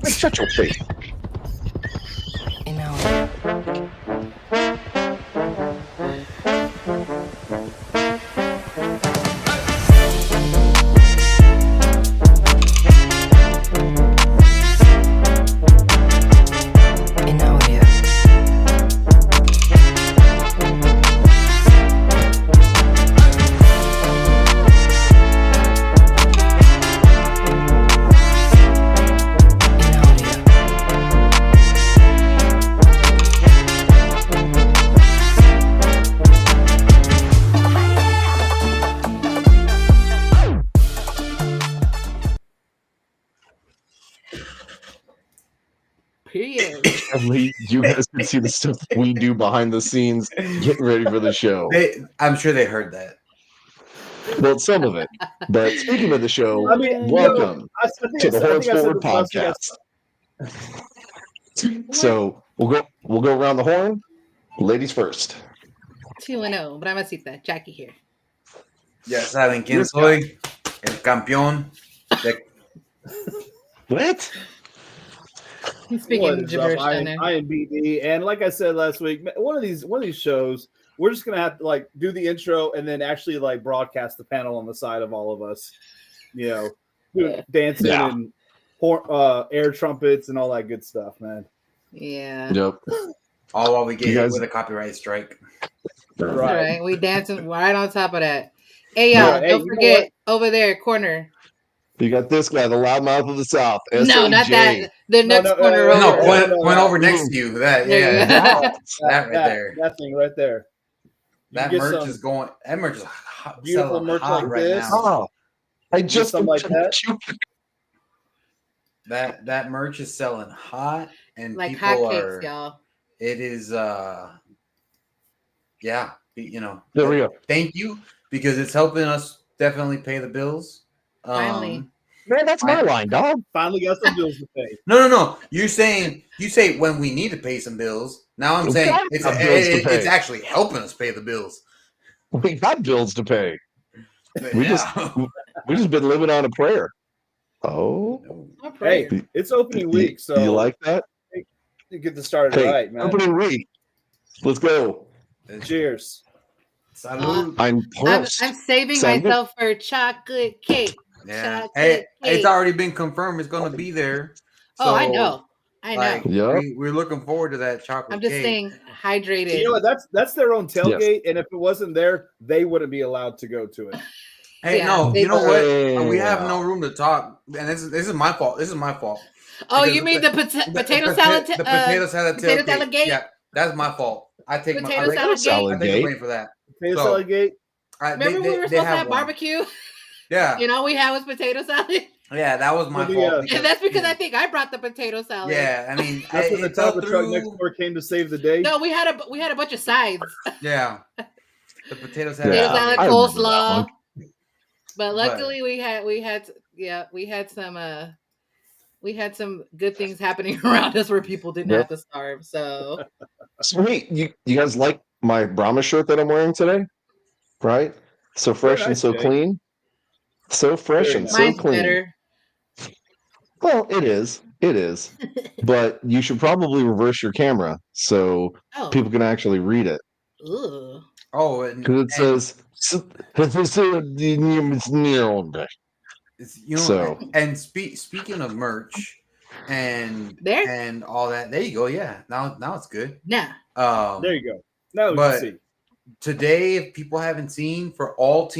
Shut your face. You know. Period. Sadly, you guys can see the stuff we do behind the scenes getting ready for the show. I'm sure they heard that. Well, some of it. But speaking of the show, I mean, welcome to the Horns I said Forward this last week, podcast. So we'll go around the horn. Ladies first. 2-0, Bramacita, Jackie here. Ya saben quién soy, el campeón. What? He's speaking gibberish I down there. am BD, and like I said last week, one of these shows, we're just gonna have to like do the intro and then actually like broadcast the panel on the side of all of us, dancing and air trumpets and all that good stuff, man. Yeah. Yep. All while we get hit with a copyright strike. Right. We dancing right on top of that. Hey y'all, don't forget over there, corner. You got this guy, the loudmouth of the South. No, S.A.J. not that. The next corner No, over. point over next to you. That right there. That thing right there. That merch is going. That merch is hot, beautiful merch hot like right this. now. Oh, I just something like that. That merch is selling hot, and like people hotcakes, y'all. It is. Yeah, There we go. Thank you, because it's helping us definitely pay the bills. Finally. Man, that's my line, dog. Finally got some bills to pay. No. You say when we need to pay some bills. Now I'm saying it's actually helping us pay the bills. We got bills to pay. We just been living on a prayer. Oh, hey, it's opening week, so you like that? You get to start it right, man. Opening week. Let's go. Cheers. Salud. I'm saving myself for chocolate cake. Yeah. Chocolate Hey, cake. it's already been confirmed. It's going to be there. So, I know. We're looking forward to that chocolate. I'm just saying, hydrated. You know what? That's their own tailgate, and if it wasn't there, they wouldn't be allowed to go to it. Hey, no, you know what? We have no room to talk, and this is my fault. This is my fault. Oh, you mean the potato salad? The potato salad potato salad gate? Yeah, that's my fault. I take potato salad gate. I take the blame for that. Potato salad gate. Remember we were supposed to have barbecue? Yeah. And all we had was potato salad. Yeah, that was my fault. And that's because I think I brought the potato salad. Yeah, I mean, that's when the top of the truck next door came to save the day. No, we had a bunch of sides. Yeah, the potato salad, coleslaw. But luckily, we had some good things happening around us where people didn't have to starve. So wait, you guys like my Brahma shirt that I'm wearing today? Right? So fresh and so clean. So fresh and so clean. Better. Well, it is. But you should probably reverse your camera so people can actually read it. Ooh. Oh, because it says and speaking of merch and all that, there you go. Yeah, now it's good. Yeah. There you go. Now we can see. Today, if people haven't seen, for all the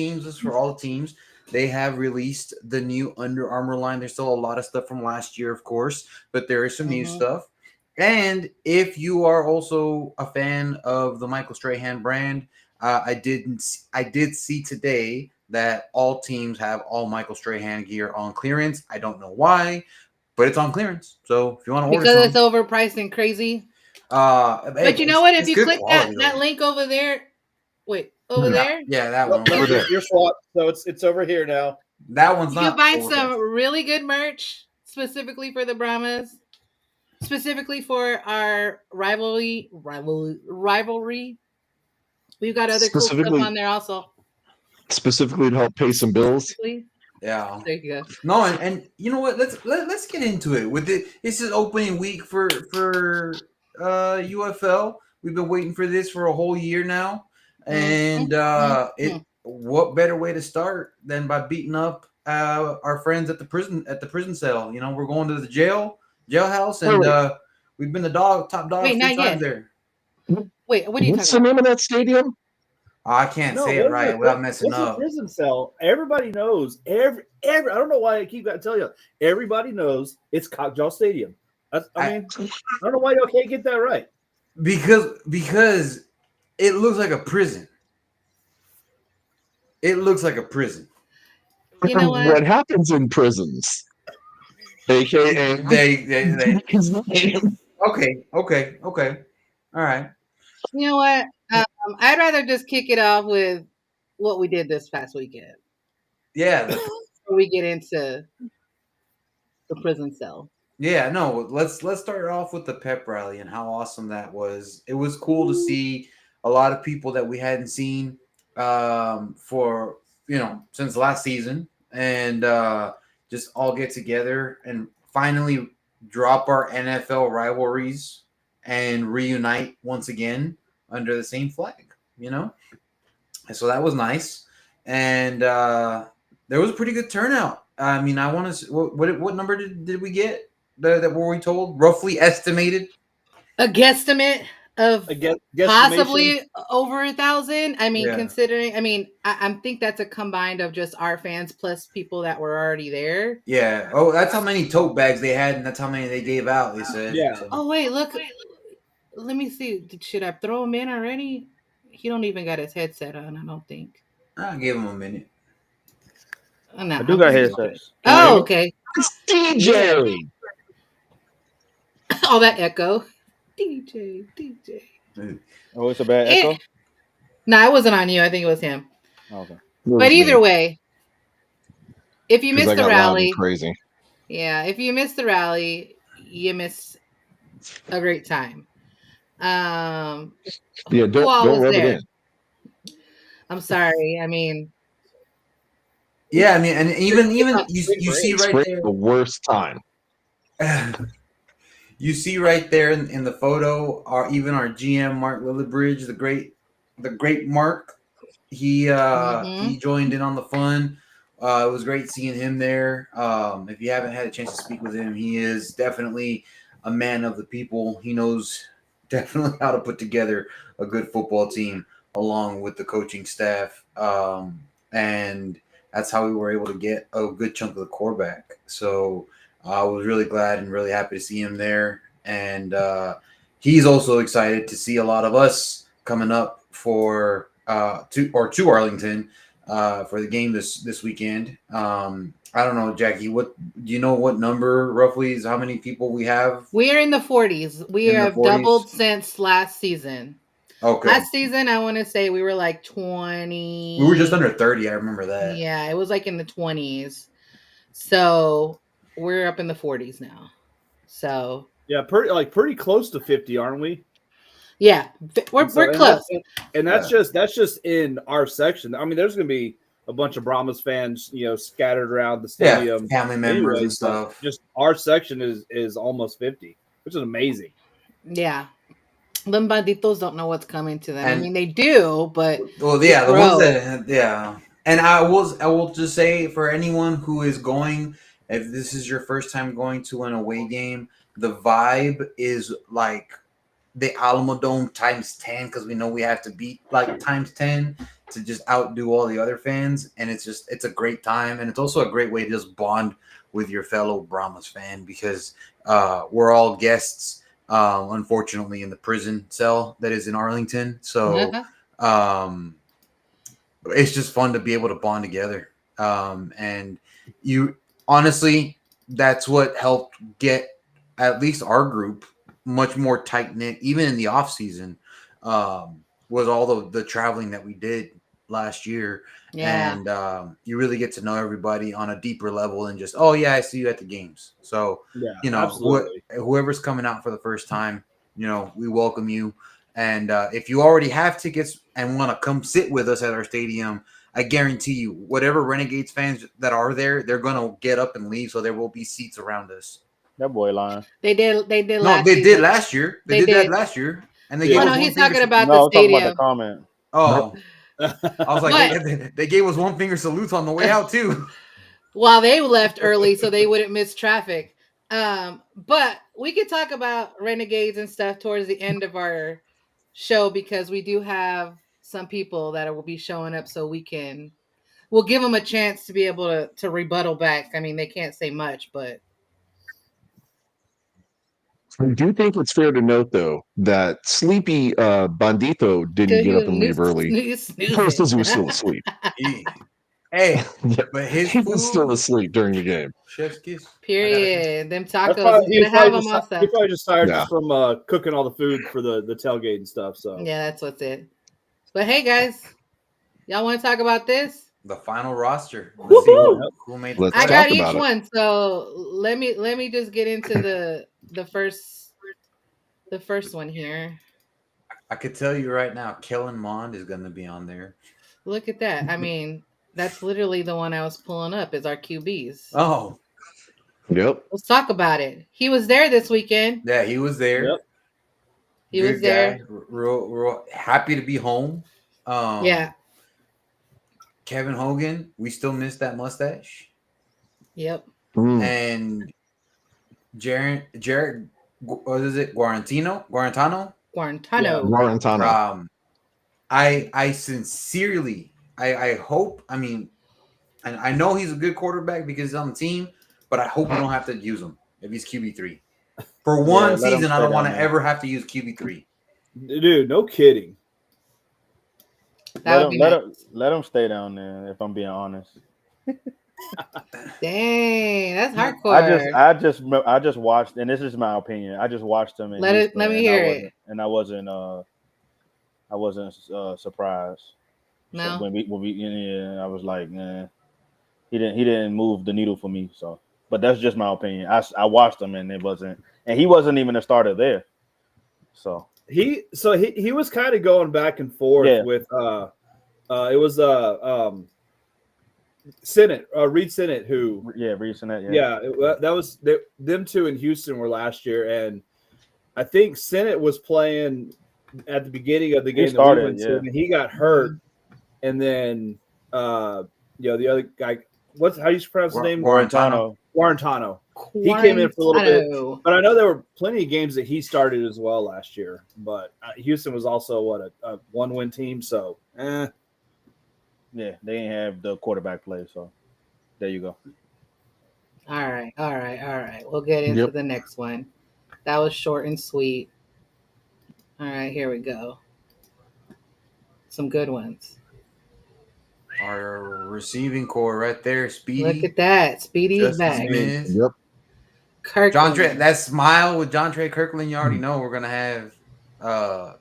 teams, they have released the new Under Armour line. There's still a lot of stuff from last year, of course, but there is some new stuff. And if you are also a fan of the Michael Strahan brand, I did see today that all teams have all Michael Strahan gear on clearance. I don't know why, but it's on clearance. So if you want to order, because it's overpriced and crazy. But you know what? If you click that link over there, there, that one. Your swap. So it's over here now. That one's not. You can find some really good merch specifically for the Brahmas, specifically for our rivalry. We've got other cool stuff on there also. Specifically to help pay some bills. Yeah. There you go. No, and you know what? Let's get into it. With it, this is opening week for UFL. We've been waiting for this for a whole year now, and Mhm. what better way to start than by beating up our friends at the prison cell? You know, we're going to the jailhouse, and we've been the top dogs Wait, 3 not times yet. there. Wait, what are you What's the talking about? name of that stadium? I can't No, say it right without messing what's a up. prison cell? Everybody knows. Every I don't know why I keep got to tell you. Everybody knows it's Cockjaw Stadium. I mean, I don't know why y'all can't get that right. Because it looks like a prison. It looks like a prison. You know what? What happens in prisons? AKA They his name. Okay. All right. You know what? I'd rather just kick it off with what we did this past weekend Yeah. before we get into the prison cell. Yeah, no, let's start off with the pep rally and how awesome that was. It was cool to see a lot of people that we hadn't seen for since last season, and just all get together and finally drop our NFL rivalries and reunite once again under the same flag, So that was nice. And there was a pretty good turnout. I mean, I want to. What number did we get? That were we told roughly estimated? A guesstimate of Guesstimation. possibly over 1,000. I mean, Yeah. considering, I think that's a combined of just our fans plus people that were already there. Yeah. Oh, that's how many tote bags they had, and that's how many they gave out. They said. Yeah. So. Oh wait, look. Let me see. Should I throw him in already? He don't even got his headset on. I don't think. I gave him a minute. Oh, no, I do got headsets. okay. Can you hear Oh, me? okay. It's DJ. All that echo. DJ. Oh, it's a bad It- echo. No, it wasn't on you. I think it was him. Okay. But either way, if you missed the rally, crazy. yeah, if you missed the rally, you missed a great time. Yeah, who all don't was rub there? it in. I'm sorry. I mean, Yeah, I mean, and even you see right Spring, there. the worst time. You see right there in the photo, our GM Mark Lillibridge, the great Mark. He joined in on the fun. It was great seeing him there. If you haven't had a chance to speak with him, he is definitely a man of the people. He knows definitely how to put together a good football team along with the coaching staff. And that's how we were able to get a good chunk of the core back. So I was really glad and really happy to see him there. And he's also excited to see a lot of us coming up for to Arlington for the game this weekend. I don't know, Jackie, what do you know what number roughly is how many people we have? we are in the 40s. We In the have 40s? doubled since last season. Okay. Last season, I want to say we were like 20. We were just under 30. I remember that. Yeah, it was like in the 20s. So we're up in the 40s now. So Yeah, pretty close to 50, aren't we? yeah, we're And close. That's just in our section. I mean, there's going to be a bunch of Brahmas fans, scattered around the stadium. Family members Anyways, and stuff. Just our section is almost 50, which is amazing. Yeah. Them banditos don't know what's coming to them. And- I mean, they do, but Well, yeah, the Bro. ones that, yeah. And I will just say for anyone who is going, if this is your first time going to an away game, the vibe is like the Alamo Dome times 10 because we know we have to beat like times 10 to just outdo all the other fans. And it's a great time. And it's also a great way to just bond with your fellow Brahmas fan because we're all guests, unfortunately, in the prison cell that is in Arlington. So it's just fun to be able to bond together. And you honestly, that's what helped get at least our group much more tight knit, even in the off season, was all the traveling that we did last year. yeah. And you really get to know everybody on a deeper level than just, oh yeah, I see you at the games. So, Yeah, absolutely. whoever's coming out for the first time, we welcome you. And if you already have tickets and want to come sit with us at our stadium, I guarantee you, whatever Renegades fans that are there, they're gonna get up and leave. So there will be seats around us. That boy lying. They did. They did. No, last they did season. last year. They They did that did. last year, and they Yeah. gave Oh us no, one he's finger talking salute. about No, the I'm talking about stadium. the comment. Oh, I was like, But- they gave us one finger salutes on the way out too. While they left early, so they wouldn't miss traffic. But we could talk about Renegades and stuff towards the end of our show because we do have some people that will be showing up, so we'll give them a chance to be able to rebuttal back. I mean, they can't say much, but I do think it's fair to note, though, that sleepy Bandito didn't get up and leave early. He was still asleep. Hey, Yeah, but his he was still food, asleep during the game. chef's kiss. Period. Them That's tacos, probably, you gonna have them also. he probably just tired Yeah. just from cooking all the food for the tailgate and stuff. So Yeah, that's what's it. But hey, guys, y'all want to talk about this? The final roster. Woohoo! Let's see who made the Let's I talk got about each it. one, so let me just get into the first one here. I could tell you right now, Kellen Mond is going to be on there. Look at that. I mean, that's literally the one I was pulling up is our QBs. Oh, Yep. Let's talk about it. He was there this weekend. yeah, he was there. Yep. He Good was there. guy. Real happy to be home. Yeah. Kevin Hogan, we still miss that mustache. Yep. Mm. And Jared, what is it? Guarantano. Guarantano. Guarantano. I sincerely, I hope. I mean, and I know he's a good quarterback because he's on the team, but I hope we don't have to use him if he's QB3. For one let him season, I stay don't want down to there. ever have to use QB3. dude, no kidding. That would be nice. Let him stay down there. If I'm being honest, Dang, that's hardcore. I just watched, and this is my opinion. I just watched him. Let me hear it. And I wasn't surprised. No. So when we yeah, I was like, nah, he didn't move the needle for me. So, but that's just my opinion. I watched him and he wasn't even a starter there. So He was kind of going back and forth Yeah. with it was Sennett, Reed Sennett, who recent that that was them two in Houston were last year, and I think Sennett was playing at the beginning of the game that we went to, and he got hurt, and then the other guy, how do you pronounce his name? Guarantano. He came in for a little bit, but I know there were plenty of games that he started as well last year. But Houston was also a 1-win team, so Yeah, they didn't have the quarterback play, so there you go. All right. We'll get into Yep. the next one. That was short and sweet. All right, here we go. Some good ones. Our receiving core right there, Speedy. Look at that. Speedy's Justin back. Smith. Yep. Kirkland. That smile with John Trey Kirkland, you already know we're gonna have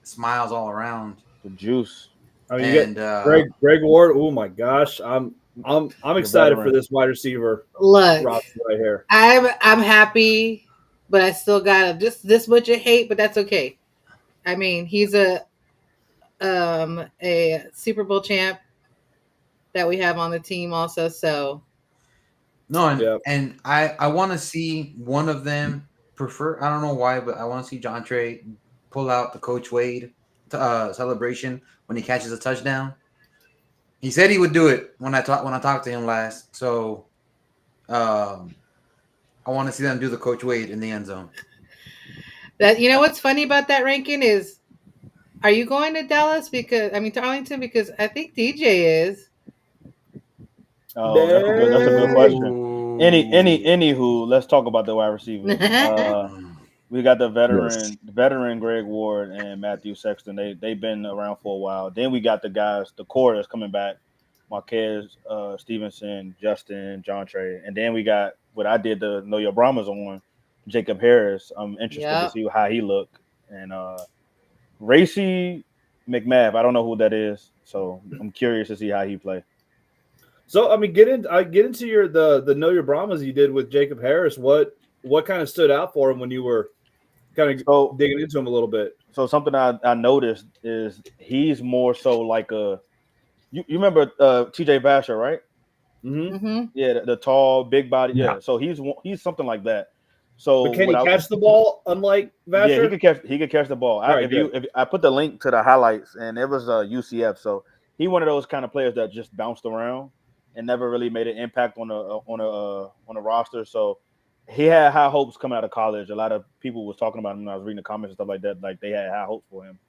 smiles all around. The juice. I mean, you And got Greg Ward. Oh my gosh, I'm excited for veteran. this wide receiver Look, roster right here. I'm happy, but I still got just this much of hate, but that's okay. I mean, he's a Super Bowl champ that we have on the team also, so no, and, Yep. and I want to see one of them prefer. I don't know why, but I want to see John Trey pull out the Coach Wade celebration when he catches a touchdown. He said he would do it when I talked to him last. So, I want to see them do the Coach Wade in the end zone. that what's funny about that ranking is, are you going to Dallas to Arlington because I think DJ is. Oh, that's a good question. Anywho, let's talk about the wide receivers. We got the veteran Greg Ward and Matthew Sexton. They've been around for a while. Then we got the core that's coming back: Marquez, Stevenson, Justin, John Trey, and then we got what I did the Know Your Brahmas on, Jacob Harris. I'm interested to see how he look, and Racy McMath. I don't know who that is, so I'm curious to see how he play. So I mean, get into your the Know Your Brahmas you did with Jacob Harris. What kind of stood out for him when you were kind of digging into him a little bit? So something I noticed is he's more so like You remember TJ Vasher, right? Mm-hmm. Yeah, the tall, big body. Yeah. Yeah, so he's something like that. So But can he catch the ball? Unlike Vasher, yeah, he could catch the ball. If I put the link to the highlights, and it was UCF, so he one of those kind of players that just bounced around and never really made an impact on a roster. So he had high hopes coming out of college. A lot of people was talking about him when I was reading the comments and stuff like that. Like they had high hopes for him.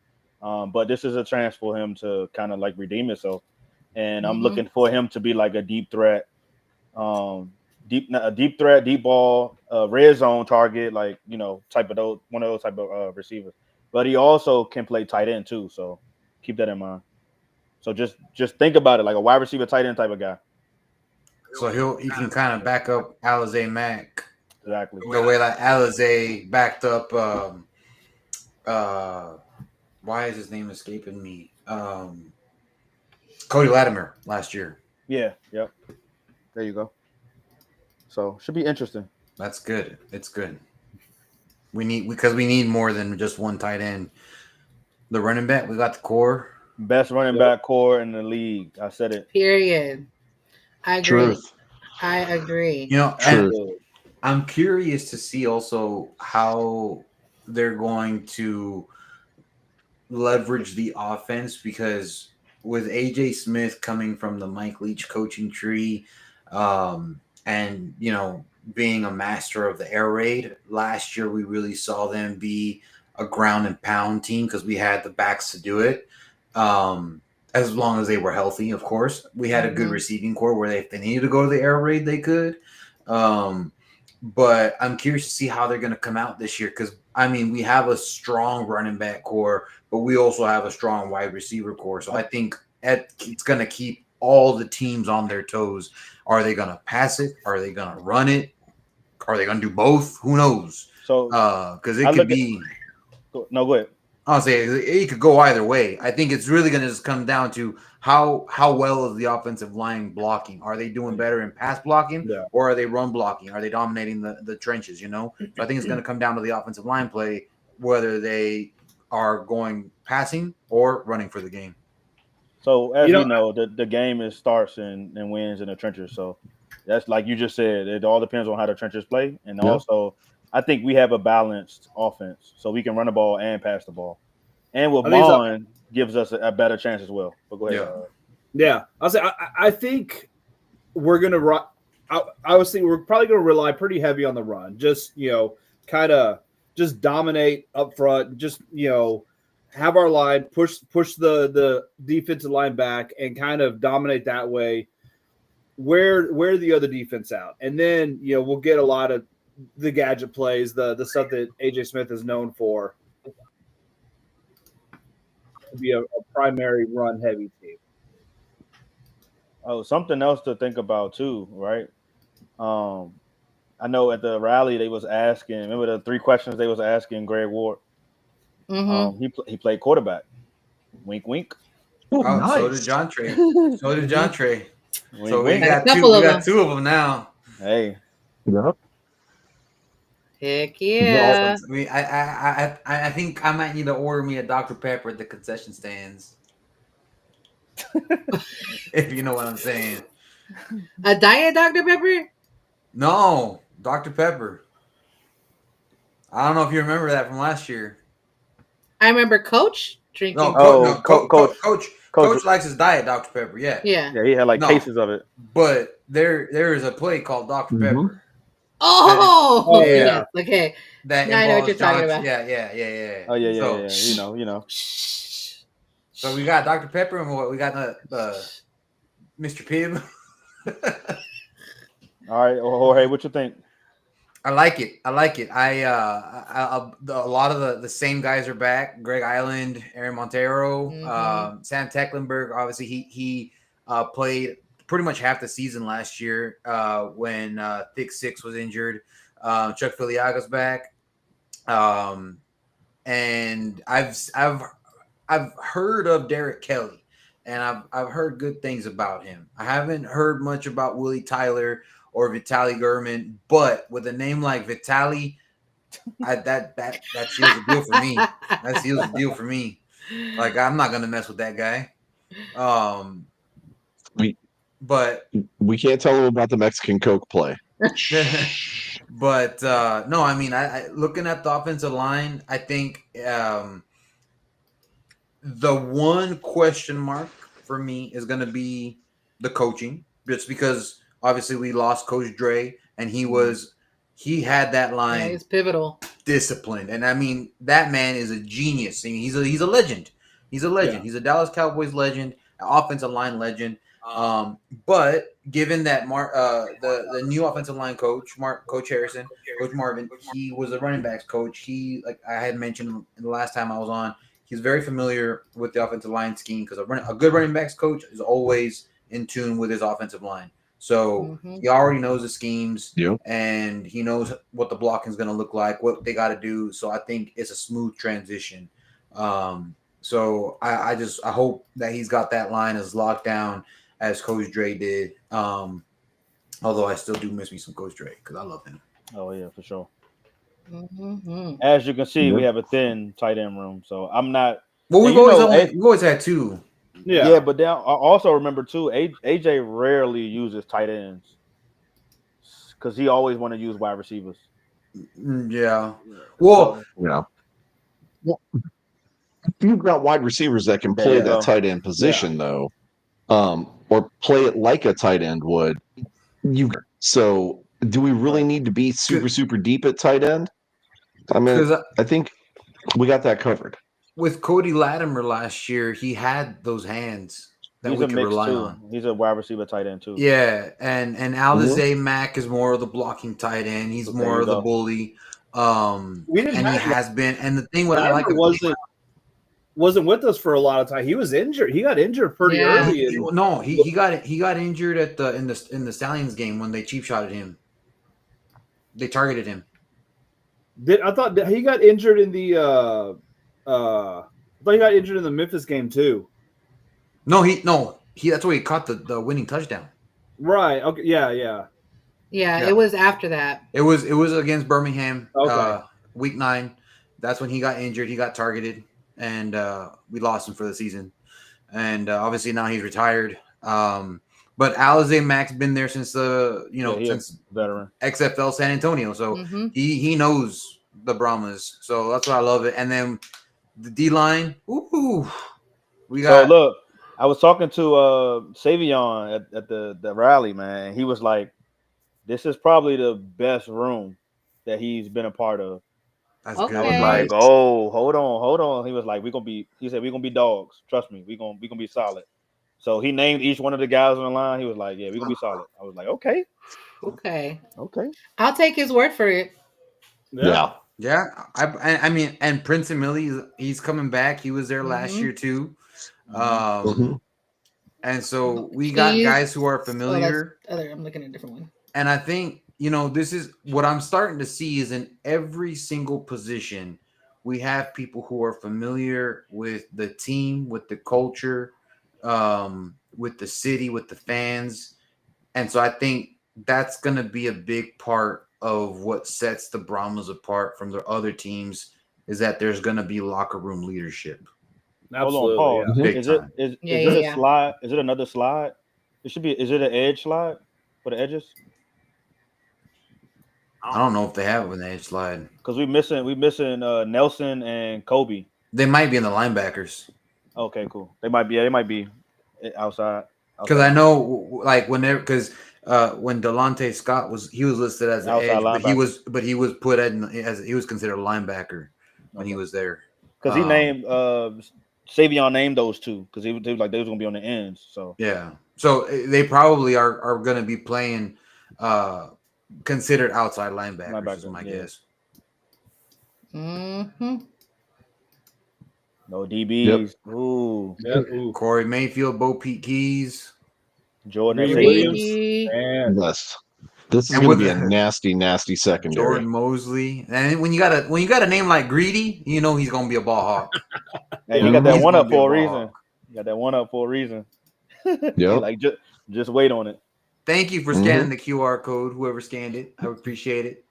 But this is a chance for him to kind of like redeem himself. And I'm looking for him to be like a deep threat, deep threat, deep ball, red zone target, like type of those one of those type of receivers. But he also can play tight end too, so keep that in mind. So just think about it like a wide receiver, tight end type of guy. So he can kind of back up Alizé Mack. Exactly. The way like Alizé backed up why is his name escaping me? Cody Latimer last year. Yeah, yep. There you go. So should be interesting. That's good. It's good. We need more than just one tight end. The running back, we got the core. Best running back core in the league. I said it. Period. I agree. Truth. I agree. And I'm curious to see also how they're going to leverage the offense, because with AJ Smith coming from the Mike Leach coaching tree, and being a master of the air raid, last year we really saw them be a ground and pound team because we had the backs to do it. As long as they were healthy, of course. We had a good receiving core where if they needed to go to the air raid, they could. But I'm curious to see how they're going to come out this year, because we have a strong running back core, but we also have a strong wide receiver core. So I think it's going to keep all the teams on their toes. Are they going to pass it? Are they going to run it? Are they going to do both? Who knows? So because it could be. No, go ahead. I'll say it could go either way. I think it's really going to just come down to how well is the offensive line blocking? Are they doing better in pass blocking, or are they run blocking? Are they dominating the trenches? So I think it's going to come down to the offensive line play, whether they are going passing or running for the game. So as you know, the game starts and wins in the trenches. So that's like you just said. It all depends on how the trenches play, and also. I think we have a balanced offense, so we can run the ball and pass the ball. And with Vaughn gives us a better chance as well. But go ahead. Yeah. I'll say I think we're gonna run. Obviously, we're probably gonna rely pretty heavy on the run. Just kind of just dominate up front. Just have our line push the defensive line back and kind of dominate that way. Wear the other defense out, and then we'll get a lot of the gadget plays, the stuff that AJ Smith is known for, to be a primary run heavy team. Oh, something else to think about too, right? I know at the rally they was asking. Remember the 3 questions they was asking Greg Ward? Mm-hmm. He played quarterback. Wink, wink. Nice. So did John Trey. Wink, So wink. we got two of them now. Hey. Yep. Heck yeah. I think I might need to order me a Dr. Pepper at the concession stands. If you know what I'm saying. A diet Dr. Pepper? No, Dr. Pepper. I don't know if you remember that from last year. I remember Coach drinking. Coach likes his diet Dr. Pepper. Yeah. Yeah. Yeah, he had cases of it. But there is a play called Dr. Pepper. Oh, yeah. Yes. Okay. That I know what you're talking about. Yeah. Oh yeah. You know. So we got Dr. Pepper and what we got Mr. Pibb. All right, Jorge, what you think? I like it. A lot of the same guys are back. Greg Island, Aaron Montero, Sam Tecklenburg. Obviously, he played pretty much half the season last year when Thick Six was injured. Chuck Filiaga's back, and I've heard of Derek Kelly, and I've heard good things about him. I haven't heard much about Willie Tyler or Vitaly Gurman, but with a name like Vitaly, that seals the deal for me. That seals the deal for me. Like, I'm not gonna mess with that guy. but we can't tell them about the Mexican Coke play. but no, I mean, I looking at the offensive line, I think the one question mark for me is going to be the coaching, just because obviously we lost Coach Dre, and he had that line. Yeah, he's pivotal, disciplined, and I mean that man is a genius. I mean, he's a legend. He's a legend. Yeah. He's a Dallas Cowboys legend, an offensive line legend. But given that the new offensive line coach, Coach Harrison, Coach Marvin, he was a running backs coach. He, like I had mentioned the last time I was on, he's very familiar with the offensive line scheme, because a good running backs coach is always in tune with his offensive line. So he already knows the schemes, and he knows what the blocking is going to look like, what they got to do. So I think it's a smooth transition. So I hope that he's got that line as locked down as Coach Dre did. Although I still do miss me some Coach Dre, because I love him. Oh yeah, for sure. As you can see, we have a thin tight end room, so I'm not. Well, we've always had two. Yeah, but then I also remember too, AJ rarely uses tight ends because he always want to use wide receivers. Yeah. Well, you've got wide receivers that can play that tight end position, though, or play it like a tight end would. So, do we really need to be super deep at tight end? I mean, I think we got that covered. With Cody Latimer last year, he had those hands that we could rely on. He's a wide receiver tight end too. Yeah, and Alize Mack is more of the blocking tight end. He's more of the bully. And he has been. And the thing what I like wasn't with us for a lot of time. He was injured. He got injured pretty early. He got injured in the Stallions game when they cheap shotted him. They targeted him. I thought he got injured in the. I thought he got injured in the Memphis game too. No, that's where he caught the winning touchdown. Right. Okay. Yeah. It was after that. It was against Birmingham. Week 9. That's when he got injured. He got targeted, and we lost him for the season. And obviously now he's retired. But Alize Mack's been there since since veteran XFL San Antonio, so he knows the Brahmas. So that's why I love it. And then the D line, we got. So look, I was talking to Savion at the rally, man. He was like, "This is probably the best room that he's been a part of." That's good. I was like, "Oh, hold on." He was like, He said, "We're gonna be dogs. Trust me, we're gonna be solid." So he named each one of the guys on the line. He was like, "Yeah, we're gonna be solid." I was like, "Okay." I'll take his word for it. Yeah. I mean, and Prince and Millie, he's coming back. He was there last year too. And so we got guys who are familiar. I'm looking at a different one. And I think, this is what I'm starting to see is in every single position, we have people who are familiar with the team, with the culture, with the city, with the fans. And so I think that's going to be a big part of what sets the Brahmas apart from the other teams, is that there's going to be locker room leadership. Absolutely. Hold on, Paul. Big Is time. it a slide? Is it another slide? It should be. Is it an edge slide for the edges? I don't know if they have an edge slide, because we missing Nelson and Kobe. They might be in the linebackers. Okay, cool. They might be outside. Because I know, like when Delonte Scott was listed as an edge, linebacker. but he was put as he was considered a linebacker when he was there. Because he named Savion named those two because they was like they was gonna be on the ends. So yeah, so they probably are gonna be playing considered outside linebackers is my guess. No DBs. Yep. Ooh. Corey Mayfield, Bo Pete Keys, Jordan Williams. This is going to be a nasty secondary. Jordan Mosley, and when you got a name like Greedy, he's going to be a ball hawk. Hey, you got that one up for a reason. You got that one up for a reason. Yeah, like just wait on it. Thank you for scanning the QR code. Whoever scanned it, I appreciate it.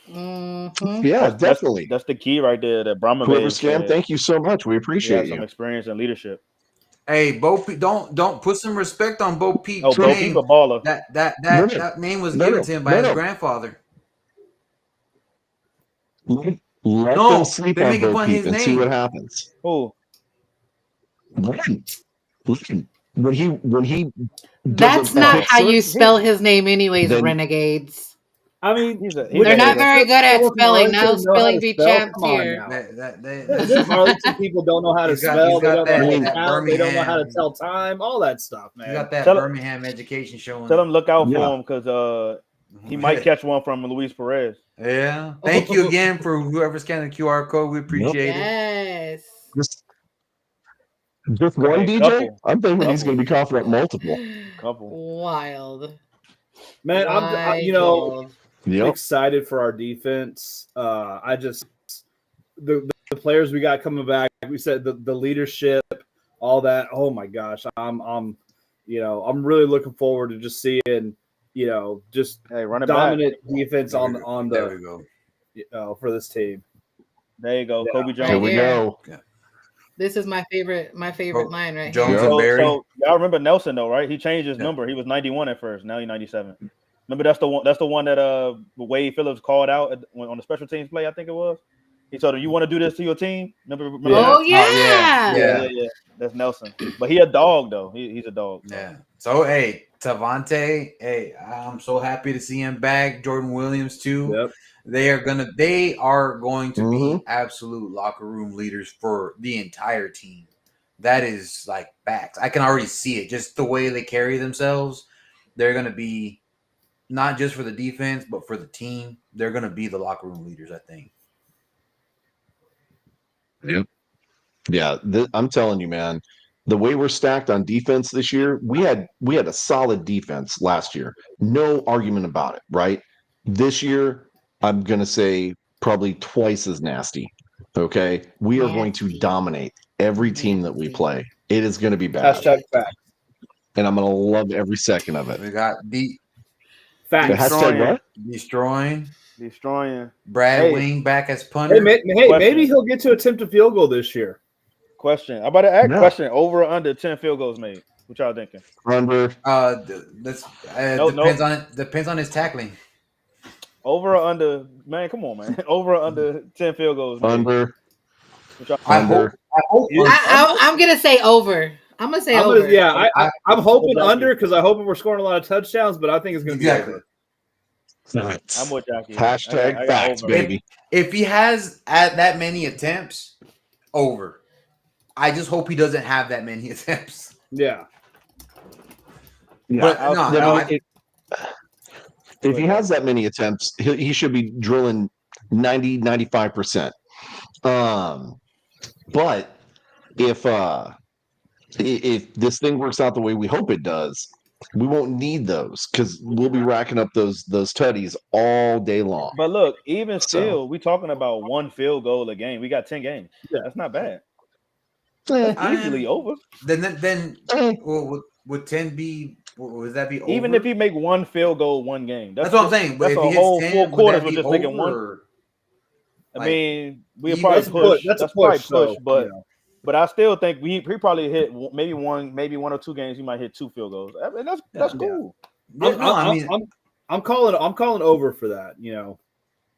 Yeah, definitely. That's the key right there. That Brahma whoever scanned, thank you so much. We appreciate you. Some experience and leadership. Hey, Bo Peep, don't put some respect on Bo Peep's Oh, Bo name. Peep a baller. That name was given to him by his grandfather. Let No, them sleep they on make it Bo fun Peep his and see name. what happens. Who? Listen. When he That's doesn't not pick how you certain- spell his name, anyways. Then- Renegades. I mean, He's They're a not hater. very good at People from spelling. No Arlington know how spelling to bee spell? champs Come on here. now. That Just Arlington people don't know how to He's got- spell. he's They got don't know how that- to that count. They don't know how to Birmingham- tell time. All that stuff, man. You got that Tell- Birmingham education showing. Tell him look out Yeah. for him because he might catch one from Luis Perez. Yeah. Thank you again for whoever scanned the QR code. We appreciate it. Yes. Just one Hey, DJ? couple. I'm thinking he's Couple. going to be confident multiple. Couple. Wild. Man, Wild. I'm excited for our defense. I just the players we got coming back. Like we said, the leadership, all that. Oh my gosh, I'm really looking forward to just seeing just running dominant defense There on we go. for this team. There you go, Yeah. Kobe Jones. Here we go. This is my favorite line right Jones here. and Barry. So y'all remember Nelson though, right? He changed his number. He was 91 at first. Now he's 97. Remember that's the one that Wade Phillips called out on the special teams play. I think it was. He told him, "You want to do this to your team?" Remember Oh that? yeah. Yeah. That's Nelson. But he a dog though. He's a dog. Yeah. So hey, Tavante, hey, I'm so happy to see him back. Jordan Williams too. Yep. They are going to Mhm. be absolute locker room leaders for the entire team. That is like facts. I can already see it. Just the way they carry themselves. They're going to be not just for the defense, but for the team. They're going to be the locker room leaders, I think. Yep. Yeah, I'm telling you, man, the way we're stacked on defense this year, we had a solid defense last year. No argument about it, right? This year, I'm going to say probably twice as nasty. Okay? We are going to dominate every team that we play. It is going to be bad. Hashtag fact. And I'm going to love every second of it. We got Fact. Hashtag what? Destroying. Brad Wing back as punter. Hey, maybe he'll get to attempt a field goal this year. Question. I'm about to ask No. question. Over or under 10 field goals made? What y'all thinking? Under. Depends on it. Depends on his tackling. Over or under? Man, come on, man. Over or under 10 field goals made? Under. I hope. I'm gonna say over. I'm gonna say over. I'm hoping under because I hope we're scoring a lot of touchdowns, but I think it's going to be over. I'm with Jackie. Hashtag I got facts, over. baby. If he has that many attempts, over. I just hope he doesn't have that many attempts. Yeah. But if he has that many attempts, he should be drilling 95%. But if this thing works out the way we hope it does, we won't need those because we'll be racking up those tutties all day long. But look, even still, we talking about one field goal a game. We got 10 games. Yeah, that's not bad. That's easily over. Then would 10 be? Would that be over? Even if he make one field goal one game, that's what I'm saying. That's But a if he whole hits 10, four quarters would with that just be making over? one. I Like, mean, we'll that's probably a push. That's probably push, push, but I still think he probably hit maybe one or two games. He might hit 2 field goals. I mean, that's cool. I'm calling over for that.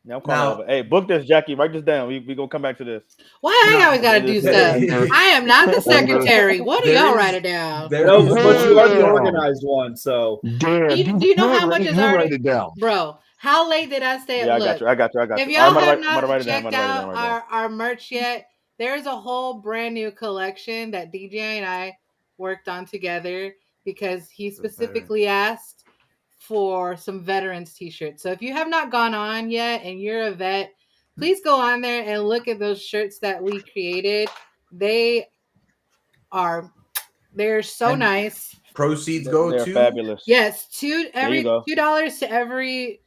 Now I'm calling over. Hey, book this, Jackie. Write this down. We gonna come back to this. Why I always gotta do stuff? I am not the secretary. What do y'all write it down? No, but you are the organized one. So Dan, Do you know how much is already? Write it down, bro. How late did I stay? Yeah, Look, I got you. if y'all have not write it down. checked out our merch yet, there's a whole brand new collection that DJ and I worked on together because he specifically asked for some veterans t-shirts. So if you have not gone on yet and you're a vet, please go on there and look at those shirts that we created. They're so nice. Proceeds go They're to fabulous. Yes, $2 to every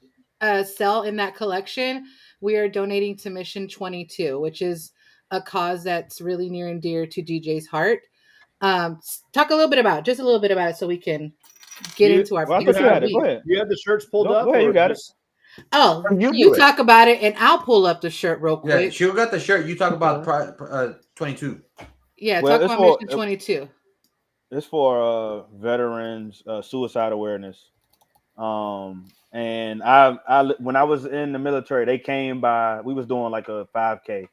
sell in that collection. We are donating to Mission 22, which is a cause that's really near and dear to DJ's heart. Talk a little bit about it so we can get into our. Go ahead. You have the shirts pulled up. Go ahead, you got it. Oh, you talk about it, and I'll pull up the shirt real quick. Yeah, she got the shirt. You talk about 22. Yeah, talk about Mission 22. It's for veterans suicide awareness. And I when I was in the military, they came by. We was doing like a 5K.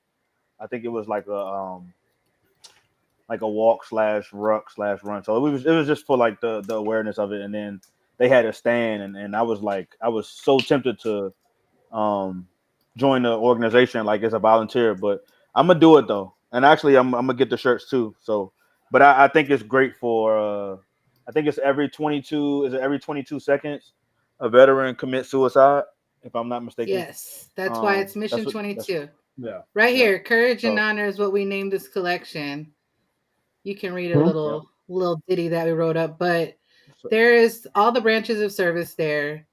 I think it was like a walk / ruck / run. So it was just for like the awareness of it. And then they had a stand, and I was so tempted to join the organization like as a volunteer, but I'm gonna do it though. And actually, I'm gonna get the shirts too. So, but I think it's great for. I think it's every 22. Is it every 22 seconds a veteran commits suicide? If I'm not mistaken. Yes, that's why it's Mission 22. Yeah. Right here, Courage and Honor is what we named this collection. You can read a little ditty that we wrote up, but there is all the branches of service there.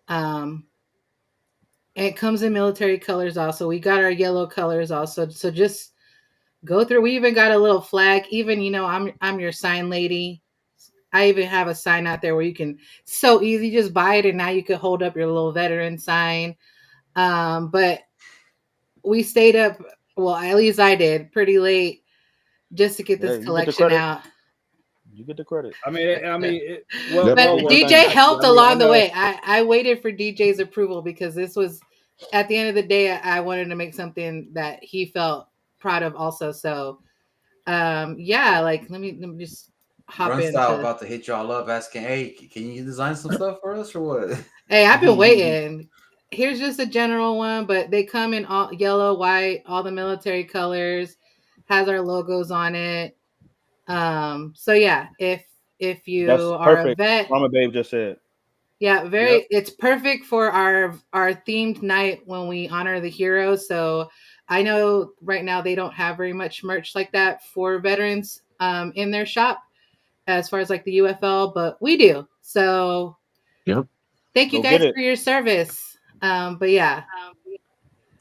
And it comes in military colors also. We got our yellow colors also. So just go through. We even got a little flag. Even, I'm your sign lady. I even have a sign out there where you can, so easy, just buy it and now you can hold up your little veteran sign. But we stayed up, well, at least I did, pretty late just to get this collection out. You get the credit. But DJ helped along the way. I waited for DJ's approval because this was, at the end of the day, I wanted to make something that he felt proud of also. So, let me just hop Run in. Style about to hit y'all up asking, hey, can you design some stuff for us or what? Hey, I've been waiting. Here's just a general one, but they come in all yellow, white, all the military colors, has our logos on it. So yeah, if you are perfect. a vet, Mama Babe just said. Yeah, it's perfect for our themed night when we honor the heroes. So I know right now they don't have very much merch like that for veterans in their shop as far as like the UFL, but we do. So thank you guys for your service. But yeah.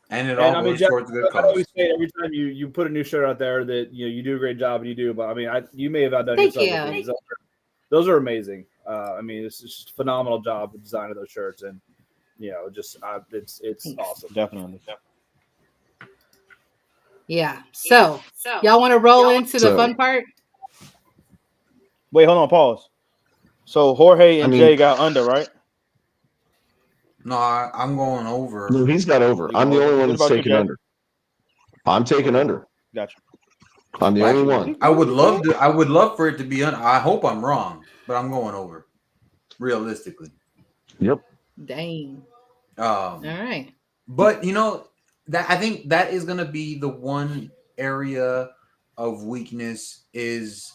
And it all goes towards the good cause. I always say every time you put a new shirt out there that you do a great job and you do, but I mean you may have outdone yourself with these. Those are amazing. It's just a phenomenal job of designing those shirts, and it's awesome. Definitely. Yeah. So y'all want to roll into the fun part? Wait, hold on, pause. So Jorge and Jay got under, right? No, I'm going over. No, he's got over. I'm the only one that's taking under. I'm taking under. Gotcha. I'm the only one. I would love for it to be under. I hope I'm wrong, but I'm going over. Realistically. Yep. Dang. All right. But that I think that is going to be the one area of weakness is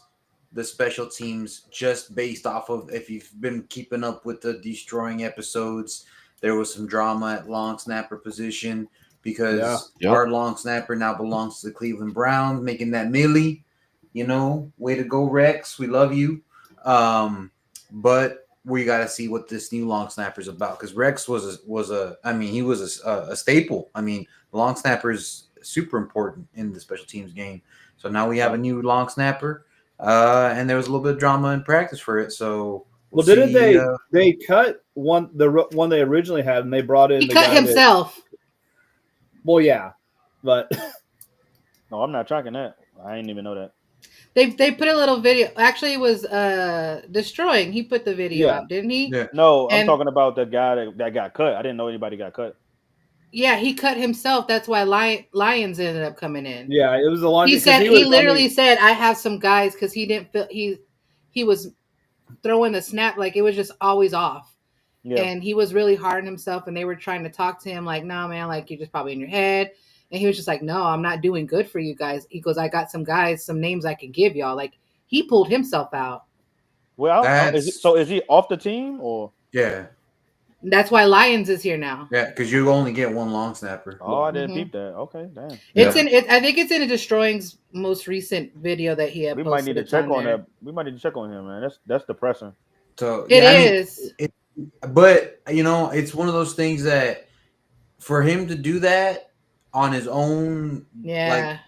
the special teams, just based off of, if you've been keeping up with the Destroying episodes, there was some drama at long snapper position because our long snapper now belongs to the Cleveland Browns, making that Millie, way to go, Rex. We love you. But we got to see what this new long snapper is about, because Rex was a staple. I mean, long snapper is super important in the special teams game. So now we have a new long snapper, and there was a little bit of drama in practice for it. So didn't they cut the one they originally had, and they brought in he cut himself. Well, yeah, but no, I'm not tracking that. I didn't even know that. They put a little video. Actually, it was Destroying. He put the video out, didn't he? Yeah. No, I'm talking about the guy that got cut. I didn't know anybody got cut. Yeah, he cut himself. That's why Lions ended up coming in. Yeah, it was a long. He said he literally said, "I have some guys," because he didn't feel he was throwing the snap like it was just always off. Yeah. And he was really hard on himself, and they were trying to talk to him like, "No, man, like you're just probably in your head." And he was just like, "No, I'm not doing good for you guys." He goes, "I got some guys, some names I can give y'all." Like he pulled himself out. Well, is he off the team or? Yeah. That's why Lions is here now. Yeah, because you only get one long snapper. Oh, I didn't peep that. Okay, damn. I think it's in a Destroying's most recent video that he had. We might need to check on that. We might need to check on him, man. That's depressing. So it is. But it's one of those things that for him to do that on his own, and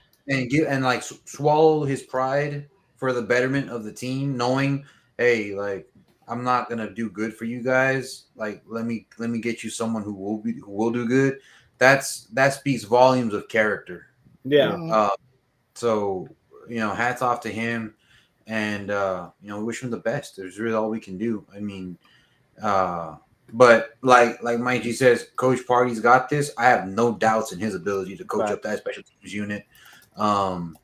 swallow his pride for the betterment of the team, knowing, hey, like, I'm not gonna do good for you guys. Like, let me get you someone who will do good. That speaks volumes of character. Yeah. So hats off to him. and we wish him the best. There's really all we can do. I mean, but like Mike G says, Coach Party's got this. I have no doubts in his ability to coach up that special teams unit. But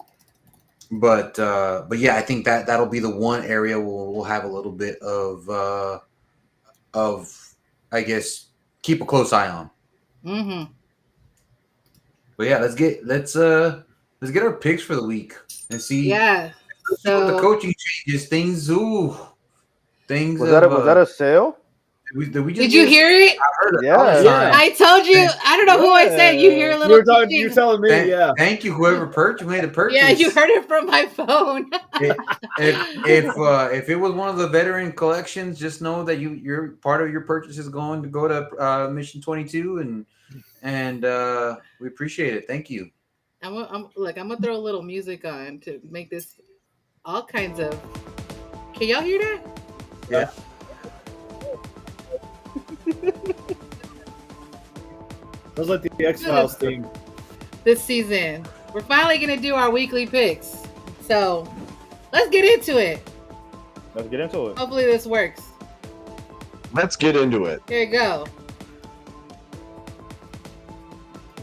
yeah, I think that'll be the one area where we'll have a little bit of I guess keep a close eye on. Mm-hmm. But yeah, let's get our picks for the week and see. Yeah. So with the coaching changes, things. Things. Was that a sale? Did you hear it? I heard it. Yeah. I told you. I don't know who I said. You hear a little. You're telling me. Thank you, whoever made a purchase. Yeah, you heard it from my phone. If it was one of the veteran collections, just know that your part of your purchase is going to go to Mission 22, and we appreciate it. Thank you. I'm gonna throw a little music on to make this all kinds of. Can y'all hear that? Yeah. That was like the X-Files thing. This season, we're finally gonna do our weekly picks. So let's get into it. Hopefully this works. Let's get into it. Here you go.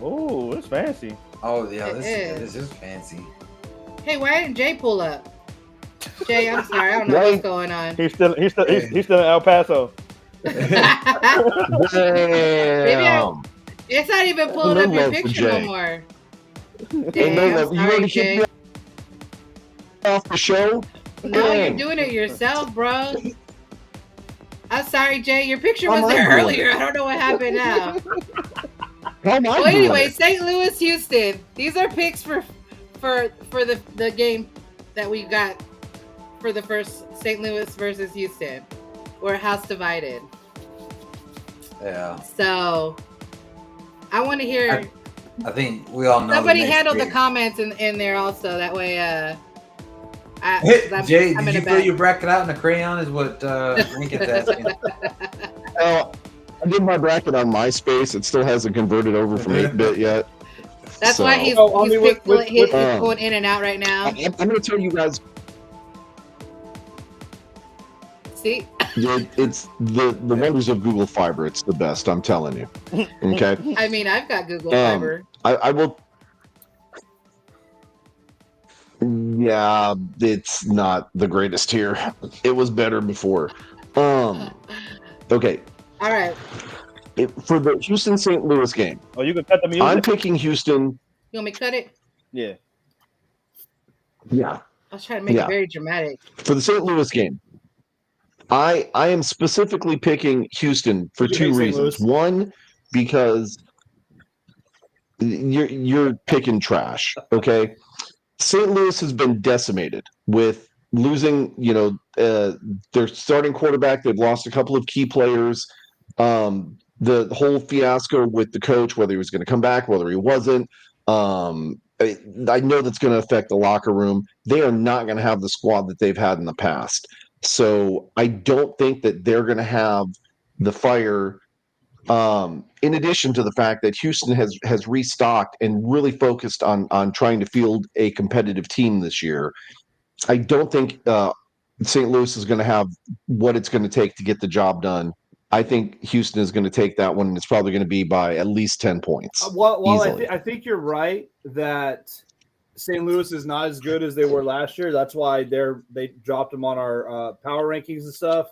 Oh, it's fancy. Oh yeah, this is fancy. Hey, why didn't Jay pull up? Jay, I'm sorry, I don't know what's going on. He's still in El Paso. Maybe it's not even pulling up your picture no more. Dang, I'm sorry, Jay. Off the show. No, you're doing it yourself, bro. I'm sorry, Jay. Your picture was there earlier. I don't know what happened now. Well, anyway, St. Louis, Houston. These are picks for the game that we got for the first St. Louis versus Houston. We're house divided. Yeah. So I want to hear. I think we all know. Somebody handle the comments in there also. That way, Jay, did you fill your bracket out in a crayon? Is what Lincoln's asking. I did my bracket on MySpace. It still hasn't converted over from 8-bit yet. That's why he's going in and out right now. I'm going to tell you guys. See? It's the wonders of Google Fiber. It's the best. I'm telling you. Okay. I mean, I've got Google Fiber. I will. Yeah, it's not the greatest here. It was better before. Okay. All right. For the Houston St. Louis game. Oh, you can cut the music. I'm picking Houston. You want me to cut it? Yeah. Yeah. I was trying to make it very dramatic. For the St. Louis game, I am specifically picking Houston for two reasons. One, because you're picking trash. Okay. St. Louis has been decimated with losing, their starting quarterback. They've lost a couple of key players. The whole fiasco with the coach, whether he was going to come back, whether he wasn't. I know that's going to affect the locker room. They are not going to have the squad that they've had in the past. So I don't think that they're going to have the fire. In addition to the fact that Houston has restocked and really focused on trying to field a competitive team this year, I don't think St. Louis is going to have what it's going to take to get the job done. I think Houston is going to take that one, and it's probably going to be by at least 10 points. I think you're right that St. Louis is not as good as they were last year. That's why they dropped them on our power rankings and stuff.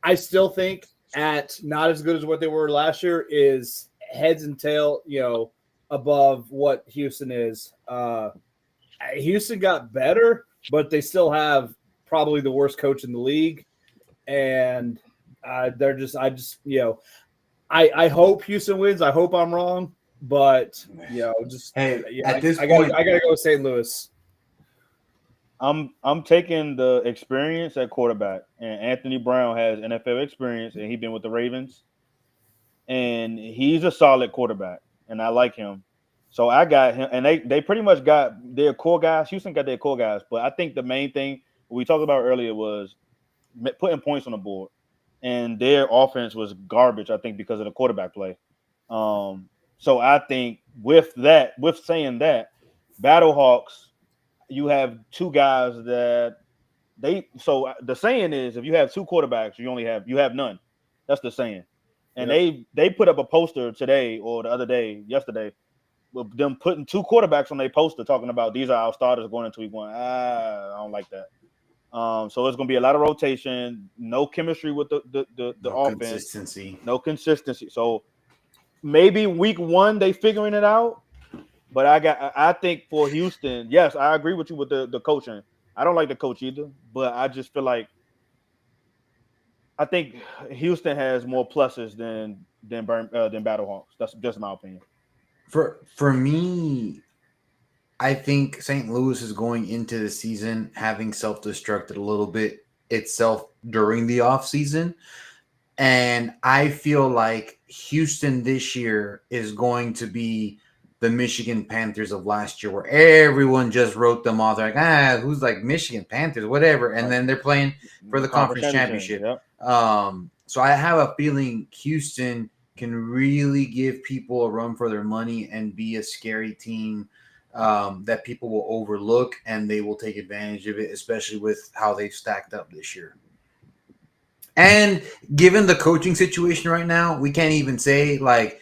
I still think at not as good as what they were last year is heads and tail, above what Houston is. Houston got better, but they still have probably the worst coach in the league, and I hope Houston wins. I hope I'm wrong, but at this point, I gotta go with St. Louis. I'm taking the experience at quarterback, and Anthony Brown has NFL experience, and he's been with the Ravens, and he's a solid quarterback, and I like him. So I got him, and they pretty much got their core guys. Houston got their core guys, but I think the main thing we talked about earlier was putting points on the board. And their offense was garbage, I think, because of the quarterback play. So I think with saying that, Battlehawks, you have two guys that the saying is if you have two quarterbacks, you have none. That's the saying. And they put up a poster today or yesterday, with them putting two quarterbacks on their poster talking about these are our starters going into week 1. I don't like that. So it's gonna be a lot of rotation, no chemistry with the offense, no consistency. So maybe week 1 they figuring it out. But I think for Houston, yes, I agree with you with the coaching. I don't like the coach either, but I just feel like I think Houston has more pluses than Battlehawks. That's just my opinion. For me, I think St. Louis is going into the season having self-destructed a little bit itself during the offseason. And I feel like Houston this year is going to be the Michigan Panthers of last year, where everyone just wrote them off. They're like, who's like Michigan Panthers, whatever. And then they're playing for the conference championship. Yep. So I have a feeling Houston can really give people a run for their money and be a scary team that people will overlook, and they will take advantage of it, especially with how they've stacked up this year. And given the coaching situation right now, we can't even say they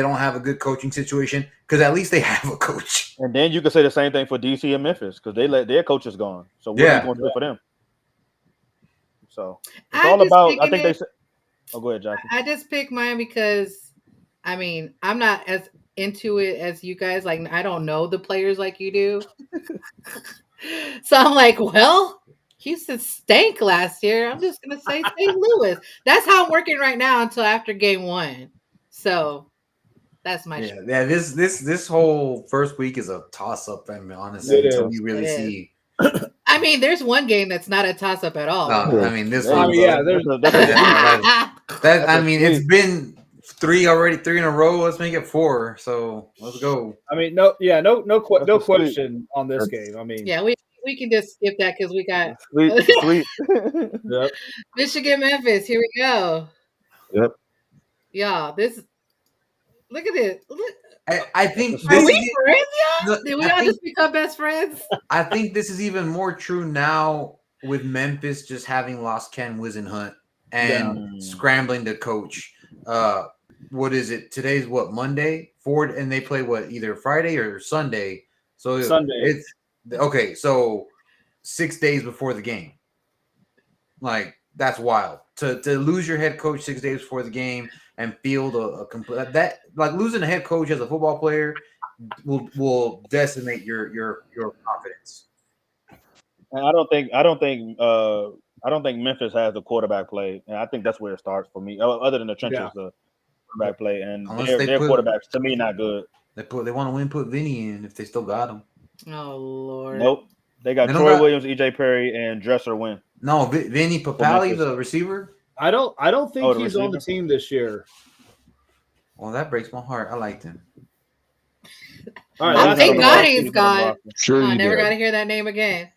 don't have a good coaching situation, because at least they have a coach. And then you can say the same thing for DC and Memphis, because they let their coaches gone. So what are you going to do for them? So it's all about. I think they said. Oh, go ahead, Jackie. I just picked mine because, I mean, I'm not as into it as you guys. Like, I don't know the players like you do. So I'm like, well, Houston stank last year. I'm just gonna say St. Louis. That's how I'm working right now until after game 1. So that's my show. Yeah. This whole first week is a toss up. I mean, honestly, until you really see. I mean, there's one game that's not a toss up at all. No, I mean, this one. I mean, it's been 3 in a row. Let's make it 4. So let's go. I mean, no question on this game. I mean, yeah, we can just skip that because we got sweet. Yep. Michigan, Memphis. Here we go. Yep. Yeah, look at it. Look. I think Are we friends, y'all? Did we all just become best friends? I think this is even more true now with Memphis just having lost Ken Wisenhunt and scrambling to coach. What is it? Today's what, Monday? Ford, and they play what, either Friday or Sunday. So Sunday. It's okay. So 6 days before the game. Like, that's wild. To lose your head coach 6 days before the game and field a complete that, like, losing a head coach as a football player will decimate your confidence. And I don't think Memphis has the quarterback play, and I think that's where it starts for me. Other than the trenches, the quarterback play, and their quarterbacks to me not good. They want to win. Put Vinny in if they still got him. Oh Lord. Nope. They got Troy Williams, EJ Perry, and Dresser win. No, Vinny Papali, the receiver. I don't think he's on the team this year. Well, that breaks my heart. I liked him. All right, thank God he's gone. Sure, I never got to hear that name again.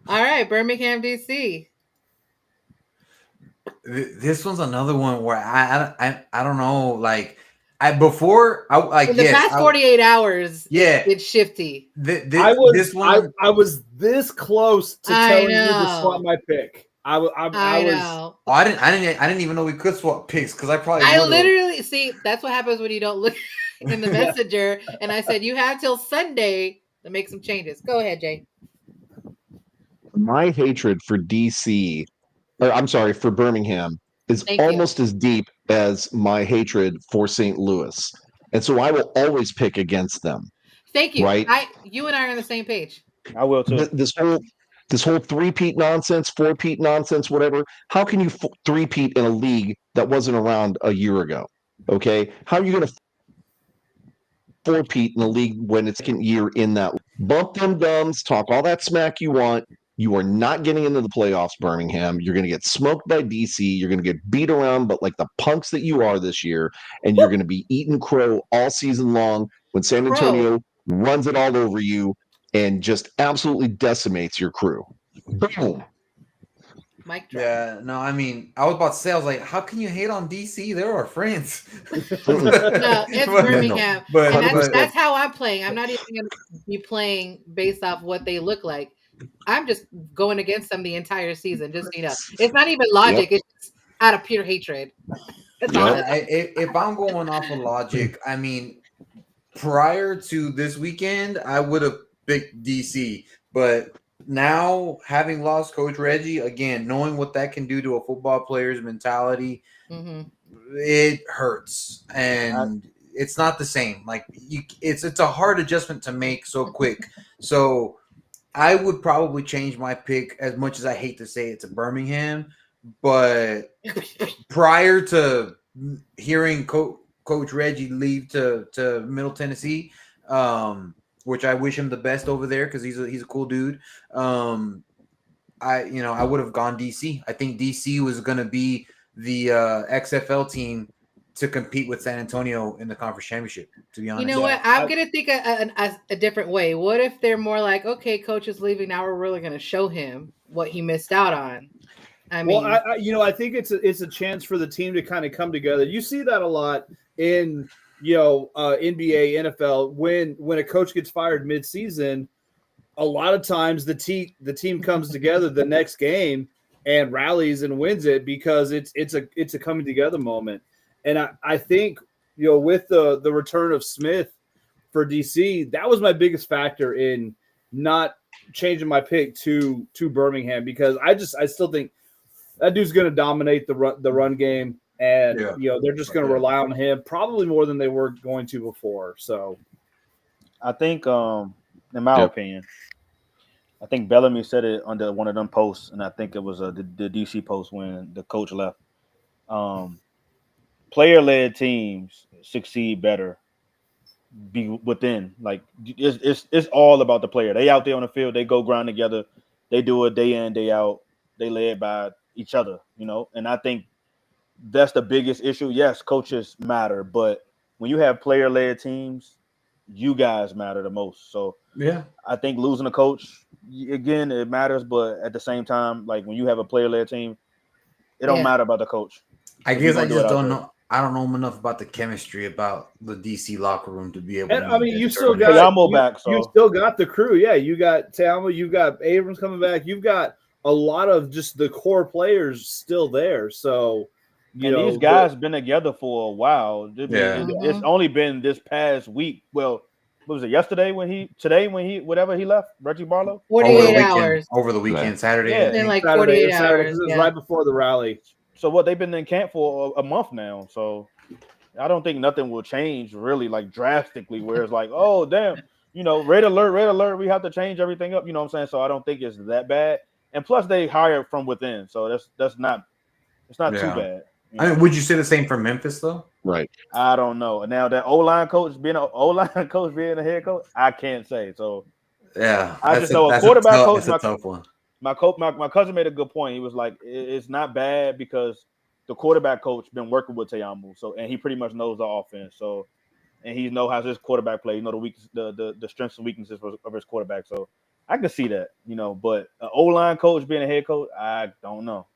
All right, Birmingham, DC. This one's another one where I don't know. Like, in the past 48 hours, it's shifty. I was this close to telling you to swap my pick. I know. I didn't even know we could swap picks, because I literally see. That's what happens when you don't look in the messenger. And I said you have till Sunday to make some changes. Go ahead, Jay. My hatred for for Birmingham is almost as deep as my hatred for St. Louis. And so I will always pick against them. Thank you. Right? You and I are on the same page. I will too. This whole three-peat nonsense, four-peat nonsense, whatever. How can you three-peat in a league that wasn't around a year ago? Okay? How are you going to four-peat in a league when it's second year in that? Bump them gums, talk all that smack you want. You are not getting into the playoffs, Birmingham. You're going to get smoked by DC. You're going to get beat around, but like the punks that you are this year, and you're going to be eating crow all season long when San Antonio runs it all over you and just absolutely decimates your crew. Boom. Mic drop. Yeah, no, I mean, I was about to say, I was like, how can you hate on DC? They're our friends. No, it's Birmingham. And that's how I'm playing. I'm not even going to be playing based off what they look like. I'm just going against them the entire season, just so you know. It's not even logic. It's just out of pure hatred. If I'm going off of logic, I mean, prior to this weekend, I would have picked DC. But now, having lost Coach Reggie, again, knowing what that can do to a football player's mentality, it hurts. And it's not the same. Like, it's a hard adjustment to make so quick. So I would probably change my pick, as much as I hate to say it, to Birmingham. But prior to hearing Coach Reggie leave to Middle Tennessee, which I wish him the best over there because he's a cool dude. I would have gone DC. I think DC was going to be the XFL team to compete with San Antonio in the conference championship. To be honest, you know what? I'm going to think a different way. What if they're more like, okay, coach is leaving, now we're really going to show him what he missed out on. I think it's a chance for the team to kind of come together. You see that a lot in NBA, NFL. When a coach gets fired mid-season, a lot of times the team comes together the next game and rallies and wins it because it's a coming together moment. And I think with the return of Smith for DC, that was my biggest factor in not changing my pick to Birmingham, because I still think that dude's going to dominate the run game, and they're just going to rely on him probably more than they were going to before. So, I think, in my opinion, I think Bellamy said it under one of them posts, and I think it was the DC post when the coach left. Player-led teams succeed better. Be within, like it's all about the player. They out there on the field, they go grind together, they do it day in, day out. They led by each other, and I think that's the biggest issue. Yes, coaches matter, but when you have player-led teams, you guys matter the most. So I think losing a coach, again, it matters, but at the same time, like when you have a player-led team, it don't matter about the coach. I guess I just don't know. I don't know enough about the chemistry about the DC locker room to be able to. I mean, you still got Teamo back. So. You still got the crew. Yeah, you got Teamo, you got Abrams coming back. You've got a lot of just the core players still there. So, these guys been together for a while. It's only been this past week. Well, what was it, yesterday when he left, Reggie Barlow? 48 hours. Over the weekend, Saturday. Yeah, it's been like 48 hours. It was right before the rally. So they've been in camp for a month now. So I don't think nothing will change really like drastically where it's like, oh, damn, red alert. We have to change everything up. You know what I'm saying? So I don't think it's that bad. And plus they hired from within. So it's not too bad. I mean, would you say the same for Memphis though? Right. I don't know. Now that O-line coach being a head coach, I can't say. So I just know a quarterback coach. That's a tough one. My cousin made a good point. He was like, it's not bad because the quarterback coach been working with Teamo, and he pretty much knows the offense. So, and he knows how his quarterback play. The weakness, the strengths and weaknesses of his quarterback. So, I can see that. But an O-line coach being a head coach, I don't know.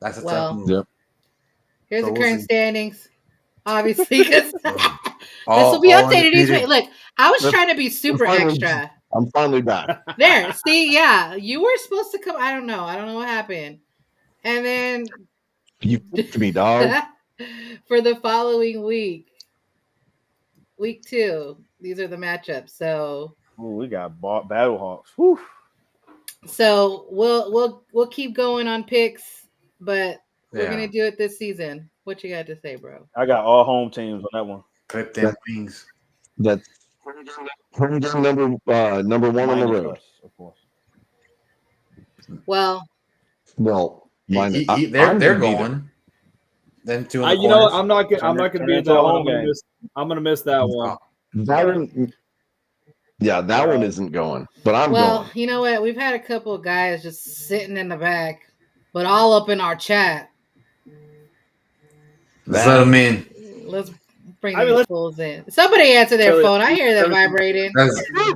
That's a tough move. Yep. Here's the current standings. Obviously, this will be updated each week. Look, I was trying to be super extra. I'm finally back. There, see, you were supposed to come. I don't know what happened. And then you to me, dog. For the following week 2, these are the matchups. So we got Battlehawks. Whew. So we'll keep going on picks, but we're gonna do it this season. What you got to say, bro? I got all home teams on that one. Clip them wings. That's number one on the road. Of course. Well, they're going. Then two. I'm not gonna be at that one. I'm gonna miss that one. That one isn't going. But I'm going. Well, you know what? We've had a couple of guys just sitting in the back, but all up in our chat. Let's let them in. Let's bring these fools in. Somebody answer their phone. I hear that vibrating.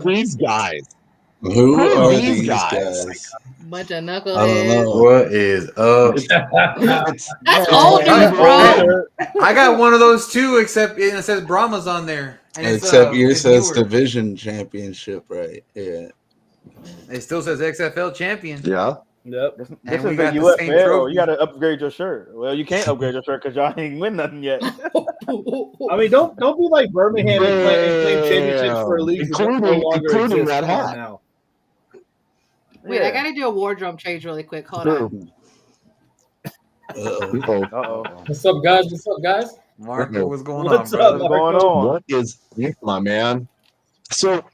These guys. Who Who are are these these guys? guys? Bunch of I don't knuckleheads. know. What is up? It's That's Man, old I- news, bro. I got one of those too, except it says Brahma's on there, and Except yours it's says newer. division championship, right? Yeah. It still says XFL champion. yeah. Yep. This And is we the got the same UFL. trophy. You got to upgrade your shirt. Well, you can't upgrade your shirt because y'all ain't win nothing yet. I mean, don't be like Birmingham and claim championships for leagues that no Including longer including exist. that Come on hat. now. Wait, I gotta do a wardrobe change really quick. Hold True. on. Uh-oh. Uh-oh. Uh-oh. What's up, guys? What's up, guys? Marco, what's going What's on, up, brother? What's going on? What is it, my man? So,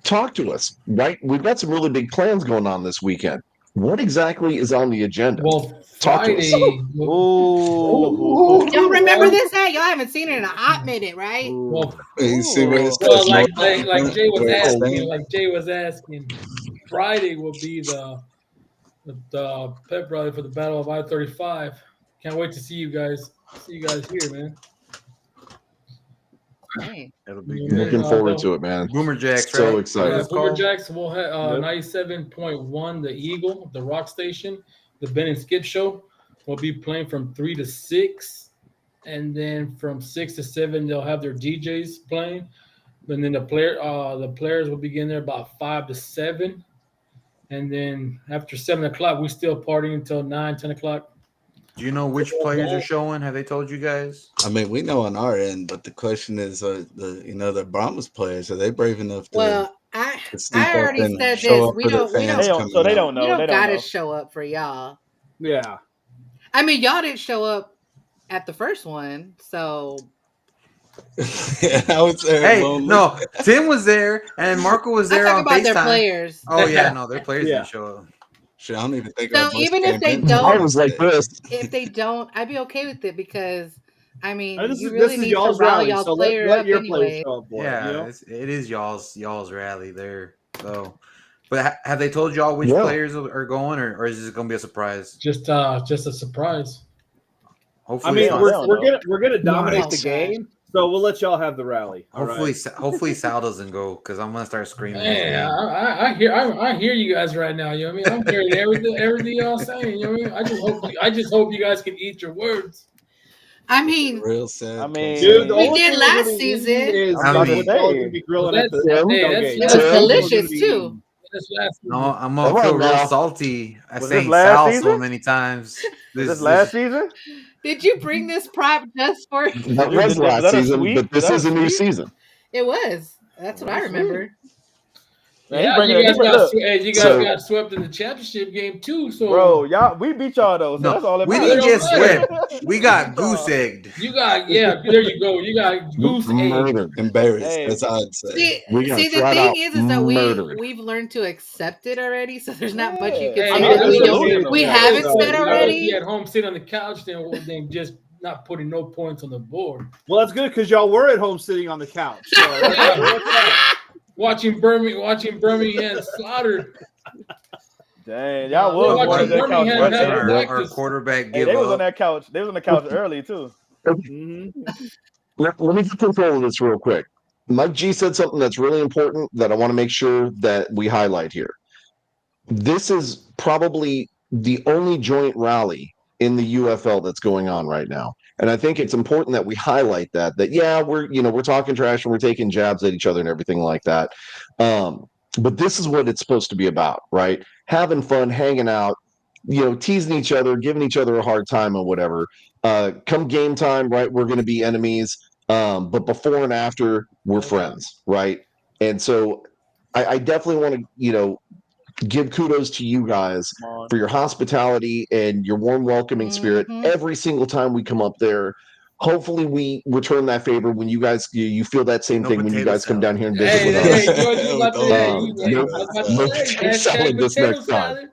talk to us, right? We've got some really big plans going on this weekend. What exactly is on the agenda? Well, Talk to us. Friday. Ooh. Y'all remember this hat? Y'all haven't seen it in a hot minute, right? Well, You see where it says well, like North- Jay was where it asking, stands? Friday will be the pep rally for the Battle of I-35. Can't wait to see you guys. See you guys here, man. Hey. It'll be Yeah, good. Looking forward to it, man. Boomer Jacks, So right? excited. That's called? Boomer Jacks will have 97.1, the Eagle, the rock station, the Ben and Skip show will be playing from 3 to 6. And then from 6 to 7, they'll have their DJs playing. And then the players will begin there about 5 to 7. And then after 7 o'clock, we still partying until 9, 10 o'clock. Do you know which players are showing? Have they told you guys? I mean, we know on our end, but the question is, the Brahmas players, are they brave enough to? Well, I step up already and said show this. up We for the don't fans coming So they out? don't know. we don't They don't gotta know. show up for y'all. Yeah. I mean, y'all didn't show up at the first one, so I would say, Hey, lonely. no, Tim was there and Marco was I'm there talking on about their FaceTime. players. Oh yeah, no, their players Yeah. didn't show up. Shit, I don't even think. So our bus even if came they in. don't- I was like this. If they don't, I'd be okay with it because I mean, This you is really need to y'all's rile rally, y'all so player let up your anyway. players show up for Yeah, it. You know? it is y'all's rally there. So, but have they told y'all which Yeah. players are going, or is this going to be a surprise? Just a surprise. Hopefully, I mean, Yeah, we're, they we're don't gonna dominate Oh, the gosh. game, so we'll let y'all have the rally. all hopefully, right? hopefully Sal doesn't go because I'm gonna start screaming. his Man, name. I hear you guys right now. You know what I mean? I'm hearing everything y'all saying. You know what I mean? I just hope you guys can eat your words. I mean, Real sad. I mean, Dude, the We only did thing last we're gonna season. eat is I'm about to what y'all say. gonna be grilling Well, at the that's- tailgate. that's- it was Tim? delicious too. That's last No, season. I'm Come gonna on feel real now. salty. I Was saying this last Sal so season? many times. Was this last season? Did you bring this prop just for That Dude, was was last that a season, sweep? but this Was that is a a new sweep? season. it was? That's what I remember. Man, Yeah, bringing you it- guys, got, look, you guys So- got swept in the championship game too. So bro, y'all, we beat y'all though, so No, that's all that we matters. didn't get swept. We got goose egged. you got there you go. You got goose egg. Murdered. Embarrassed, Hey. as I'd say. See, We got the flat thing out is that murdered. we've learned to accept it already. So there's not much you Yeah. can Hey, say I mean, that it's we delusional. don't. We Yeah, haven't so, said you know, already. Be at home, sit on the couch, then just not putting no points on the board. Well, that's good because y'all were at home sitting on the couch. So Watching Birmingham slaughter. Dang, y'all We're was watching on that couch. Birmingham early. have Our, practice. our quarterback Hey, give they was on up. that couch. They was on the couch early too. Mhm. Let me get control of this real quick. Mike G said something that's really important that I want to make sure that we highlight here. This is probably the only joint rally in the UFL that's going on right now. And I think it's important that we highlight that yeah, we're talking trash and we're taking jabs at each other and everything like that. But this is what it's supposed to be about, right? Having fun, hanging out, teasing each other, giving each other a hard time or whatever. Come game time, right? We're going to be enemies. But before and after, we're friends, right? And so I definitely want to, give kudos to you guys for your hospitality and your warm welcoming spirit Mhm. every single time we come up there. Hopefully we return that favor when you guys you feel that same No thing when you potato guys come salad. down here and visit Hey, with hey, us. George, you about to say, no potato hashtag salad this potato next time. salad.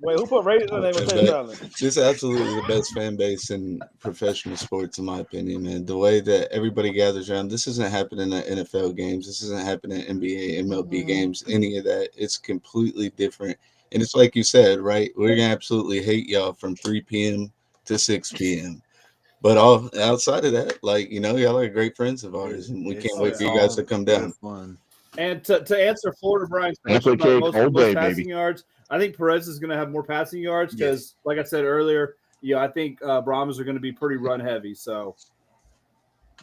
Wait, who put raisins in their potato salad? This is absolutely the best fan base in professional sports, in my opinion, man. The way that everybody gathers around, this isn't happening at NFL games. This isn't happening at NBA, MLB games, any of that. It's completely different. And it's like you said, right? We're going to absolutely hate y'all from 3 p.m. to 6 p.m. But outside of that, y'all are great friends of ours, and we can't wait for you guys to come down. Fun. And to answer Florida Brian's Apple question about cake all most day, passing baby. yards, I think Perez is going to have more passing yards because, like I said earlier, I think Brahmas are going to be pretty run heavy. So,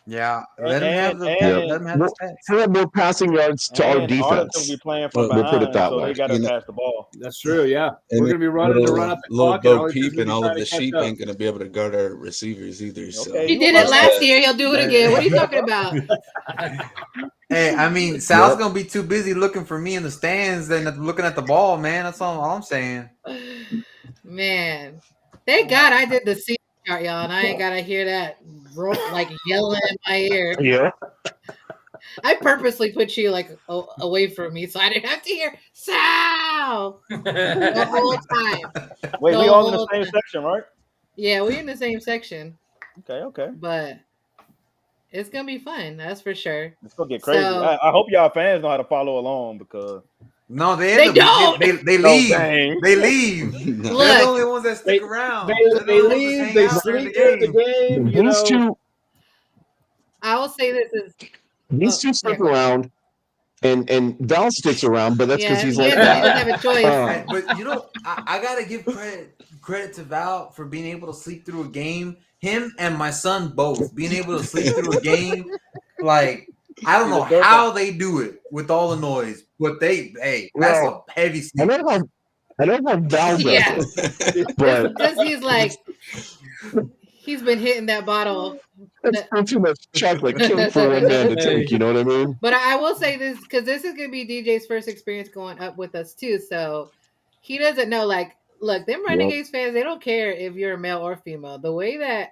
let him have the stats. We'll have more passing yards to our Arlington will defense. be playing from We'll behind, put it that so way. they got to pass the ball. that's true. Yeah, And we're going to be running to run up the little clock. Bo Arlington's Peep gonna and be all trying of to the catch sheep up. ain't going to be able to guard our receivers either. So Okay, He did it last year. He'll do it again. What are you talking about? Hey, I mean, Sal's gonna be too busy looking for me in the stands than looking at the ball, man. That's all I'm saying. Man, thank God I did the seat chart, y'all, and I ain't gotta hear that like yelling in my ear. Yeah. I purposely put you like away from me so I didn't have to hear Sal the whole time. Wait, The we all in the whole same time. section, right? Yeah, we're in the same section, Okay. but it's gonna be fun. That's for sure. It's gonna get crazy. So- I hope y'all fans know how to follow along because No, they don't. They leave. dang. They leave. No. Look, They're the only ones that stick around. They're the They only ones that leave. hang They out during sleep during the game. You These know, I will say this is These two stick go ahead. around, and Val sticks around, but that's because he's he like doesn't that. have a choice. Hey, but you know, I gotta give credit to Val for being able to sleep through a game. Him and my son both being able to sleep through a game. Like, I don't know how they do it with all the noise, but that's a heavy sleep. I know how Val does Yeah. it, but Because he's like, he's been hitting that bottle. that's not too much chocolate cake for one man to take. You know what I mean? But I will say this because this is gonna be DJ's first experience going up with us too. So he doesn't know. Like, look, them Renegades fans, they don't care if you're a male or female. The way that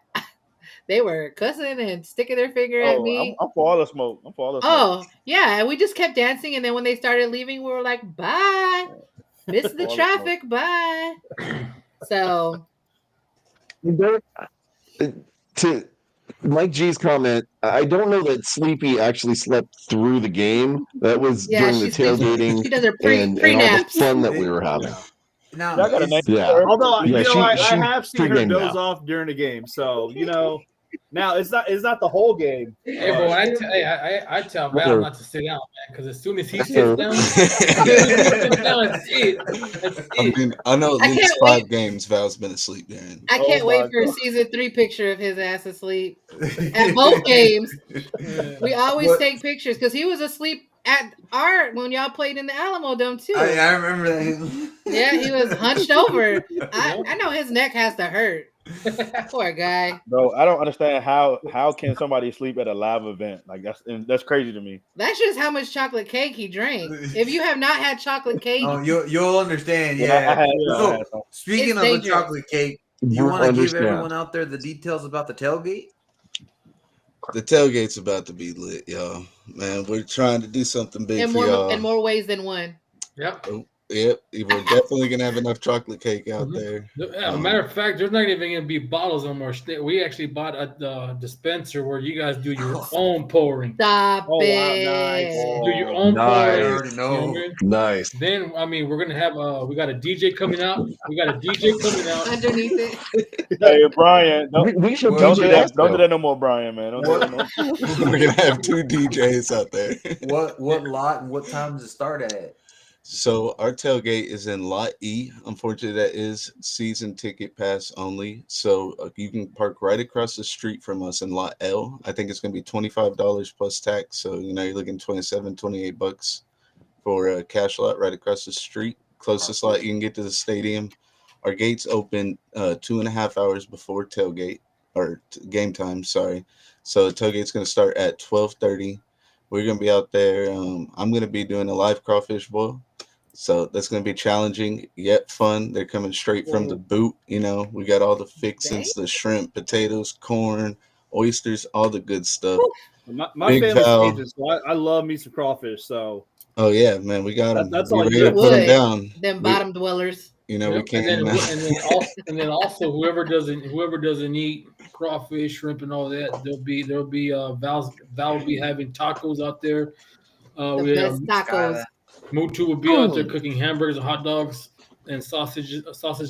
they were cussing and sticking their finger at me. I'm for all the smoke. Oh, yeah. And we just kept dancing. And then when they started leaving, we were like, bye. Miss the traffic. Bye. So. To Mike G's comment, I don't know that Sleepy actually slept through the game. That was during the tailgating she does her and all the pre-naps. fun that we were having. Now, although Yeah, I she have seen her pre-game doze now. off during the game, so now it's not the whole game. Hey, but when I tell Val not to sit down, man, because as soon as he sits down, that's it. I mean, I know at least 5 games Val's been asleep during. I can't wait for a season 3 picture of his ass asleep at both games. We always take pictures because he was asleep at when y'all played in the Alamo Dome too. I remember that. Yeah, he was hunched over. I know his neck has to hurt. Poor guy. Bro, I don't understand how can somebody sleep at a live event? Like that's crazy to me. That's just how much chocolate cake he drank. If you have not had chocolate cake, you'll understand. Yeah. So, speaking of the chocolate cake, you want to give everyone out there the details about the tailgate? The tailgate's about to be lit, y'all. Man, we're trying to do something big for y'all. In more ways than one. Yep. Yep, we're definitely gonna have enough chocolate cake out there. As a matter of fact, there's not even gonna be bottles anymore. We actually bought a dispenser where you guys do your own pouring. Stop it! Wow, nice. Do your own pouring. I already know. You know what I mean? Nice. Then we're gonna have we got a DJ coming out. Underneath it. Hey Brian, we should don't do that no more, Brian, man. Don't do that no more. We're gonna have 2 DJs out there. What lot and what time does it start at? So our tailgate is in Lot E. Unfortunately, that is season ticket pass only. So you can park right across the street from us in Lot L. I think it's going to be $25 plus tax. So, you're looking $28 for a cash lot right across the street. Closest lot you can get to the stadium. Our gates open 2.5 hours before tailgate or game time. Sorry. So the tailgate's going to start at 12:30. We're going to be out there. I'm going to be doing a live crawfish boil. So that's going to be challenging yet fun. They're coming straight from the boot. We got all the fixings, the shrimp, potatoes, corn, oysters, all the good stuff. My family's Cajun, so I love me some crawfish. So. Oh, yeah, man. We got them. That's we all ready to put them down. Them bottom dwellers. We can't. And then also whoever doesn't eat crawfish, shrimp, and all that, there'll be Val will be having tacos out there. The best tacos. Mutu will be out there cooking hamburgers and hot dogs and sausage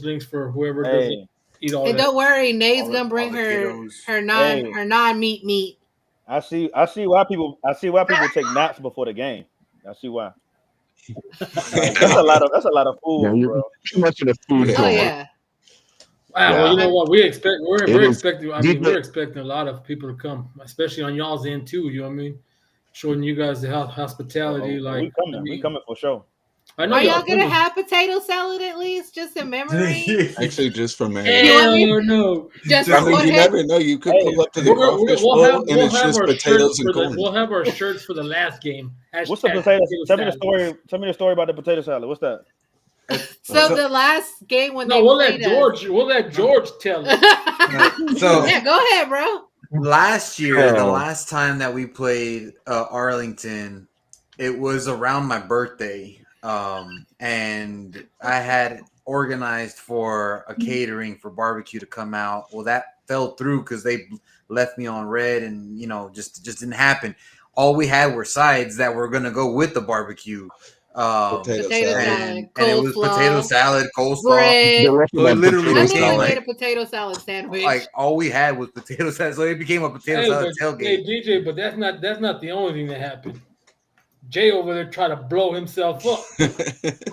links for whoever doesn't eat all that. And don't worry, Nate's gonna bring her non meat. I see why people take naps before the game. I see why. That's a lot of food, Yeah, you're bro. too much in a food Oh coma. yeah. Wow, well, you know what? We're expecting Deep- we're expecting a lot of people to come, especially on y'all's end too. You know what I mean? Showing you guys the hospitality. We coming for sure. I know Are y'all gonna coming. have potato salad at least, just in memory? Actually, just for Mary. Hell no. Just I for mean, what you happened? never know. You could pull up to the crawfish We'll bowl have, and it's just potatoes and corn. we'll have our shirts for the last game. What's the Hashtag potato? Tell me the salad. story. Tell me the story about the potato salad. What's that? So the last game when No, they we'll let played George tell it. So yeah, go ahead, bro. last year, the Oh. last time that we played Arlington, it was around my birthday, and I had organized for a catering for barbecue to come out. Well, that fell through because they left me on red, and just didn't happen. All we had were sides that were going to go with the barbecue. Potato salad. And it was potato salad, coleslaw. bread. The rest of So it that literally potato I became never salad. made a potato salad sandwich. Like all we had was potato salad, so it became a potato Hey, salad but, tailgate. hey, DJ, but that's not the only thing that happened. Jay over there tried to blow himself up.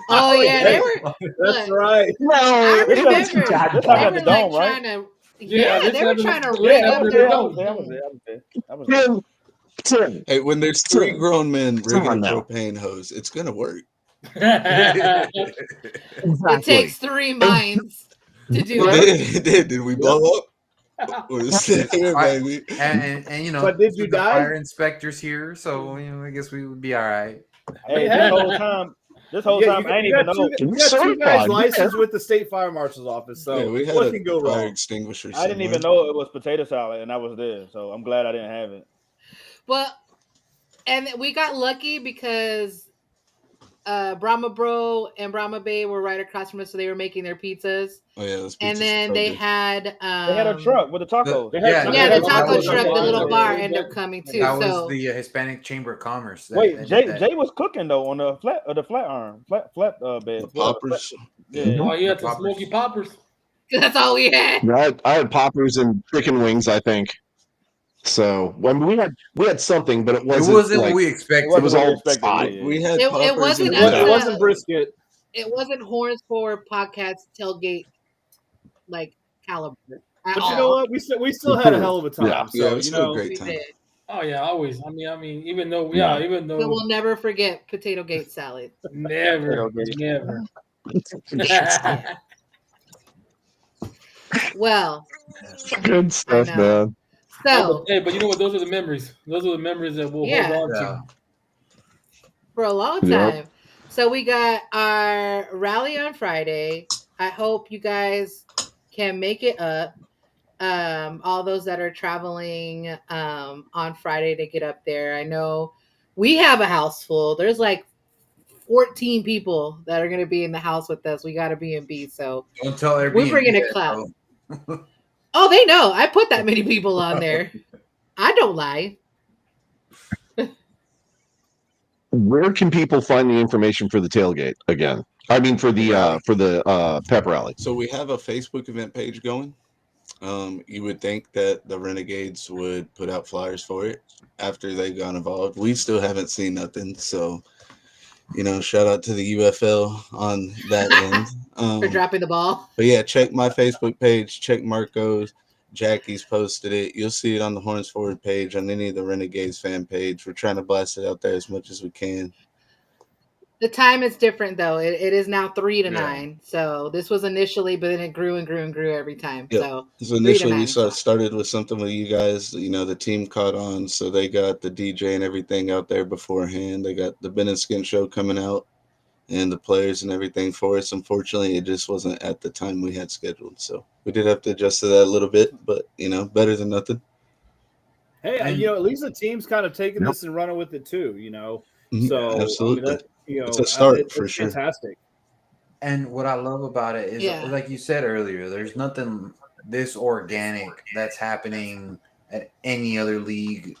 Oh yeah, they were. That's look, right. I No, remember This they happened were at the Dome, right? trying to. Yeah, Yeah, this they were happened trying to at- rig yeah, up that the was I dome. was there. Tim, Hey, when there's three Tim, grown men come rigging on a now. propane hose, it's gonna work. It takes 3 minds to do it. It did. Did we blow up? We're still here, baby. And But did you the die? fire inspectors here, so I guess we would be all right. Hey, this whole time, I ain't even know. You got two guys licensed with the state fire marshal's office, so Yeah, we had what a can go fire wrong? extinguisher. I didn't even know it was potato salad, and I was there, so I'm glad I didn't have it. Well, and we got lucky because Brahma Bro and Brahma Bay were right across from us, so they were making their pizzas. Oh yeah, those And pizzas then are so they good. had They had a truck with the tacos. They had- yeah, they the had taco tacos truck, the on little there. bar ended up coming too. That was So the Hispanic Chamber of Commerce. Wait, that Jay did that. Jay was cooking though on the flat bed. The poppers. Yeah. Oh, you had the Poppers. smoky poppers. that's all we had. I had poppers and chicken wings, I think. So when we had something, but it It wasn't, wasn't like, what we expected. it was what we all expected, hot. yeah. We had It poppers wasn't and us, It wasn't brisket. It wasn't Horns for podcast tailgate like caliber. But you know what? We still had a hell of a time. Yeah. So Yeah, it was you still a know, great We time. did. Oh yeah, always. I mean, even though But we'll never forget Potato Gate salad. never. Well, Good stuff, I know. man. so Hey, but you know what? Those are the memories. Those are the memories that we'll Yeah. hold on Yeah. to. for a long Yep. time. So we got our rally on Friday. I hope you guys can make it up. All those that are traveling on Friday to get up there. I know we have a house full. There's like 14 people that are going to be in the house with us. We got a B&B, so Don't tell Airbnb. we're bringing a that, class. bro. Oh, they know. I put that many people on there. I don't lie. Where can people find the information for the tailgate again? I mean, for the pep rally. So we have a Facebook event page going. You would think that the Renegades would put out flyers for it after they got involved. We still haven't seen nothing. So, shout out to the UFL on that end. For dropping the ball. But yeah, check my Facebook page, check Marco's. Jackie's posted it. You'll see it on the Horns Forward page, on any of the Renegades fan page. We're trying to blast it out there as much as we can. The time is different though. It is now 3 to Yeah. 9. So this was initially, but then it grew and grew and grew every time. Yep. So So initially 3 we to 9. started with something with you guys. The team caught on, so they got the DJ and everything out there beforehand. They got the Ben and Skin show coming out and the players and everything for us. Unfortunately, it just wasn't at the time we had scheduled. So we did have to adjust to that a little bit, but better than nothing. hey, And- at least the team's kind of taking Yep. this and running with it too. Mhm. So Absolutely. it's a start for it's sure. Fantastic. And what I love about it is, Yeah. like you said earlier, there's nothing this organic that's happening at any other league,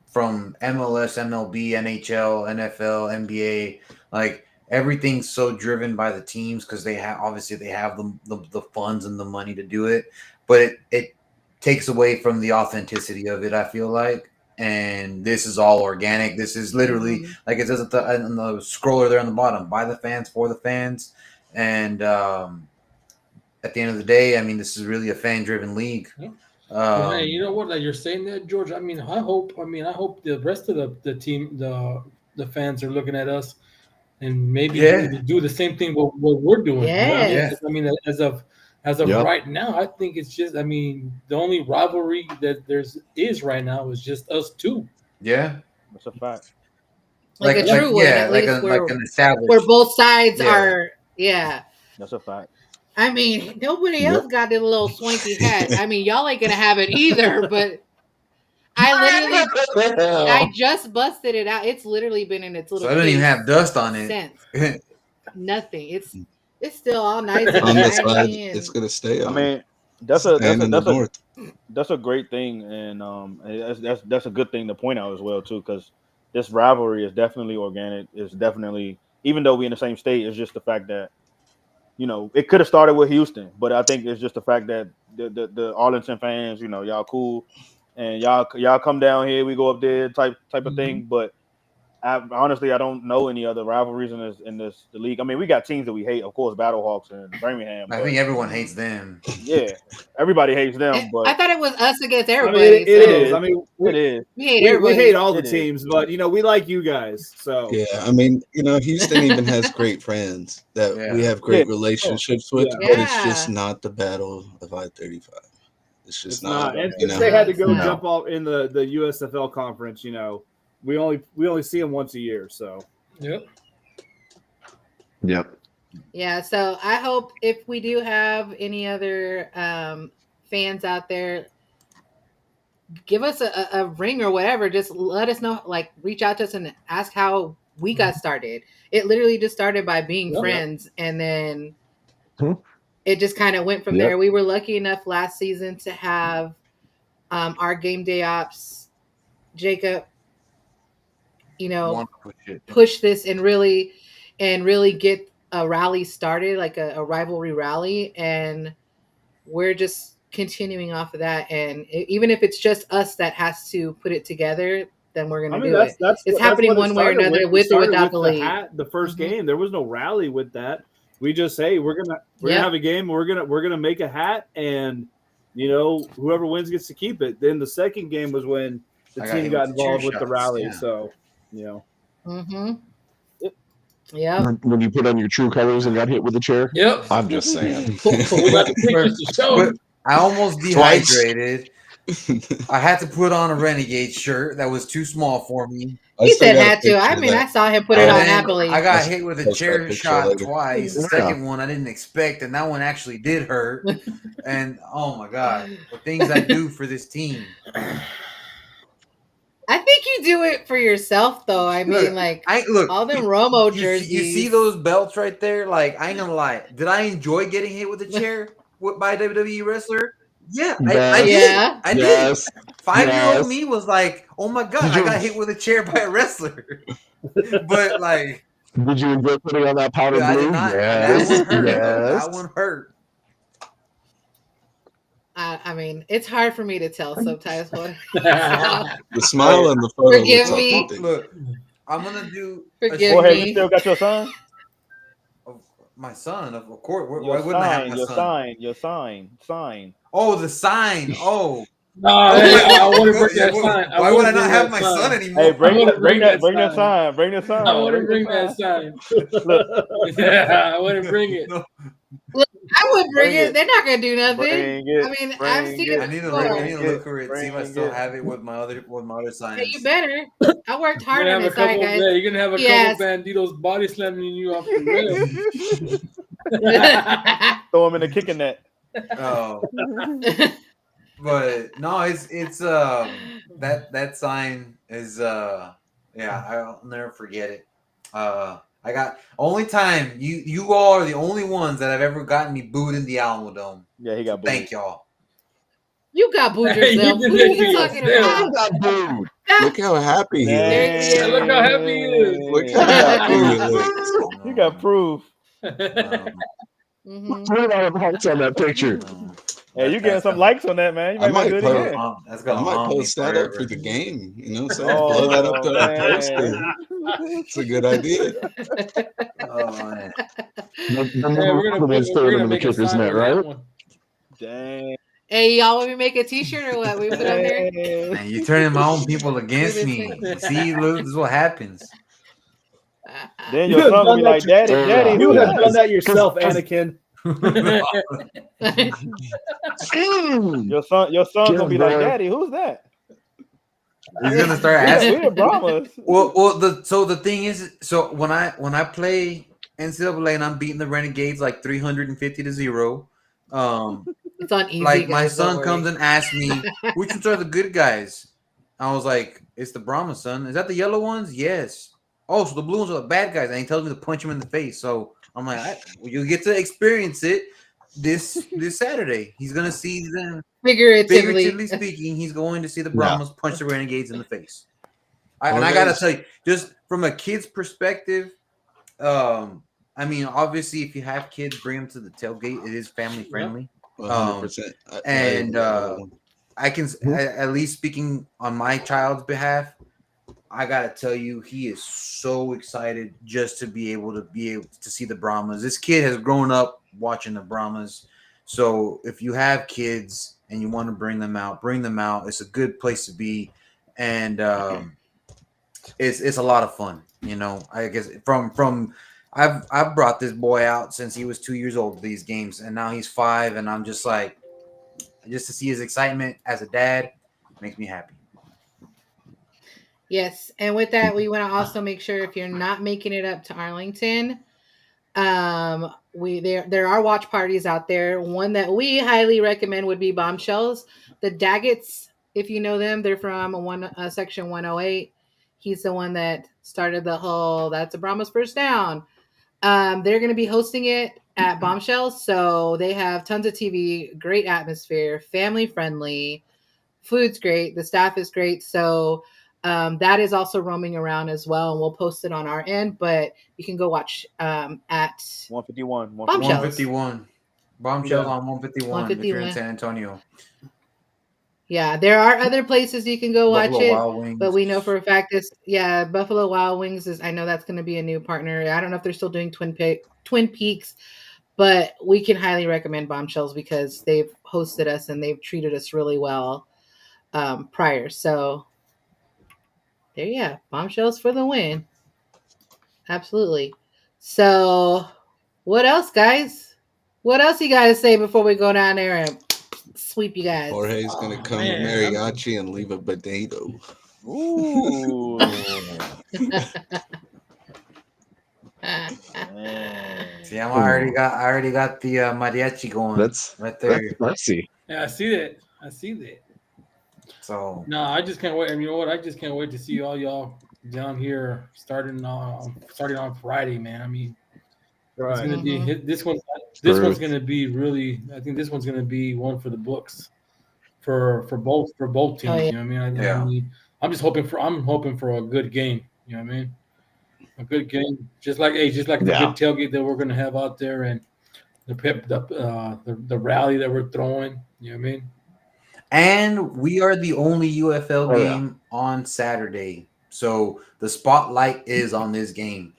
from MLS, MLB, NHL, NFL, NBA. Like everything's so driven by the teams because they have the funds and the money to do it, but it takes away from the authenticity of it. I feel like and this is all organic. This is literally like it says on the scroller there on the bottom, by the fans, for the fans. And at the end of the day, I mean, this is really a fan-driven league. Hey, you know what? Like you're saying that, George. I mean, I hope the rest of the team, the fans are looking at us, and maybe do the same thing what we're doing. Yeah. I mean, as of right now, I think it's just. I mean, the only rivalry that is right now is just us two. Yeah, that's a fact. Like a true one, at least like an established. Where both sides are. Yeah, that's a fact. I mean, nobody else got this little swanky hat. I mean, y'all ain't gonna have it either. But I just busted it out. It's literally been in its little. So I don't even have dust on it. Since. Nothing. It's still all nice and on the side. shiny. It's gonna stay on. I mean, that's a great thing, and that's a good thing to point out as well too, because this rivalry is definitely organic. It's definitely, even though we're in the same state, it's just the fact that, you know, it could have started with Houston, but I think it's just the fact that the Arlington fans, you know, y'all cool, and y'all come down here, we go up there, type of thing. But honestly, I don't know any other rivalries in the league. I mean, we got teams that we hate, of course, Battlehawks and Birmingham. I think everyone hates them. Yeah, everybody hates them. But I thought it was us against everybody. I mean, it is. I mean, it is. We hate all the teams, but you know, we like you guys. So yeah, I mean, you know, Houston even has great friends that we have great relationships with, but it's just not the Battle of I-35. It's just not. And since they had to go jump off in the USFL conference, you know, we only see them once a year. So yep. Yeah, so I hope if we do have any other fans out there, give us a ring or whatever. Just let us know, like reach out to us and ask how we got started. It literally just started by being friends, and then it just kind of went from there. We were lucky enough last season to have our game day ops, Jacob, you know, push this and really get a rally started, like a rivalry rally, and we're just continuing off of that. And even if it's just us that has to put it together, then we're going to do it. It's happening one way or another, with or without the league. The first game, there was no rally with that. We just say we're gonna have a game. We're gonna make a hat, and you know, whoever wins gets to keep it. Then the second game was when the team got involved with the rally. Yeah. So you know. Yeah. When you put on your true colors and got hit with a chair. Yep. I'm just saying. I almost dehydrated. I had to put on a Renegade shirt that was too small for me. He said had to. I mean, I saw him put it on happily. I got hit with a chair shot twice. The second one I didn't expect, and that one actually did hurt. And oh my god, the things I do for this team. I think you do it for yourself, though. I mean, look, all them Romo jerseys. You see those belts right there? Like, I ain't gonna lie. Did I enjoy getting hit with a chair by a WWE wrestler? Yeah, I did. I did. 5-year-old me was like, "Oh my god, I got hit with a chair by a wrestler." But like, did you enjoy putting on that powder blue? I did not. That one hurt. I mean, it's hard for me to tell sometimes. The smile on the photo. Forgive me. Look, I'm gonna do. Forgive me. You still got your son? My son, of course. Why wouldn't I have my son? Your sign. Oh, the sign. Oh. No, I want to bring that sign. Why would I not have my son anymore? Hey, bring that sign. Bring the sign. I want to bring that sign. Yeah, I want to bring it. Look, I would bring it. They're not gonna do nothing. I mean, I've seen it. I need to look for it. See if I still have it with my other signs. Hey, you better. I worked hard on this side, guys. Yeah, you're gonna have a couple banditos body slamming you off the rail. Throw him in the kicking net. Oh. But no, it's that sign is I'll never forget it. I got only time you all are the only ones that have ever gotten me booed in the Alamo Dome. Yeah, he got booed. Thank y'all. You got booed yourself. What are you talking about? You got booed. Look how happy he is. Yeah, look how happy he is. Look how happy he is. You got proof. 3 hearts on that picture. Hey, you getting some likes on that, man? You I might might do it again. I might post that up for the game. You know what I'm saying? Blow that up to our poster. It's a good idea. We're gonna make a sign on that one. Dang. Hey, y'all want me to make a T-shirt or what? We put on there. Man, you're turning my own people against me. See, Luke, this is what happens. Then your son will be like, Daddy, Daddy. You have done that yourself, Anakin. Your son gonna be like, Daddy, who's that? He's gonna start asking. We're Brahmas. So the thing is, so when I play NCAA and I'm beating the Renegades like 350-0, it's on easy. Like my guys, son comes and asks me, which ones are the good guys? I was like, it's the Brahmas, son. Is that the yellow ones? Yes. Oh, so the blue ones are the bad guys. And he tells me to punch him in the face. So I'm like, you get to experience it this Saturday. He's gonna see them. Figuratively speaking, he's going to see the Brahmas punch the Renegades in the face. And I gotta tell you, just from a kid's perspective, I mean, obviously, if you have kids, bring them to the tailgate. It is family friendly. 100%. And I can, at least speaking on my child's behalf, I gotta tell you, he is so excited just to be able to see the Brahmas. This kid has grown up watching the Brahmas. So if you have kids and you want to bring them out. It's a good place to be, and it's a lot of fun. You know, I guess from I've brought this boy out since he was 2 years old to these games, and now he's 5, and I'm just like, just to see his excitement as a dad makes me happy. Yes, and with that, we want to also make sure if you're not making it up to Arlington, there are watch parties out there. One that we highly recommend would be Bombshells. The Daggets, if you know them, they're from section 108. He's the one that started the whole "That's a Brahma's first down." They're going to be hosting it at Bombshells, so they have tons of TV, great atmosphere, family friendly, food's great, the staff is great. So that is also roaming around as well, and we'll post it on our end. But you can go watch at 151. Bombshells on 151 if you're in San Antonio. Yeah, there are other places you can go watch Buffalo it, but we know for a fact Buffalo Wild Wings is. I know that's going to be a new partner. I don't know if they're still doing Twin Peaks, but we can highly recommend Bombshells because they've hosted us and they've treated us really well prior. So there you go, Bombshells for the win. Absolutely. So what else, guys? What else you got to say before we go down there and sweep you guys? Jorge's gonna come with mariachi and leave a potato. Ooh. See, I already got the mariachi going. That's right there. That's messy. Yeah, I see that. So no, I just can't wait. And you know what? I just can't wait to see all y'all down here starting on Friday, man. I mean, it's gonna be this one's gonna be really. I think this one's gonna be one for the books for both teams. Oh, yeah. You know what I mean? I mean, I'm hoping for a good game. You know what I mean? A good game, just like the good tailgate that we're gonna have out there, and the rally that we're throwing. You know what I mean? And we are the only UFL game on Saturday, so the spotlight is on this game.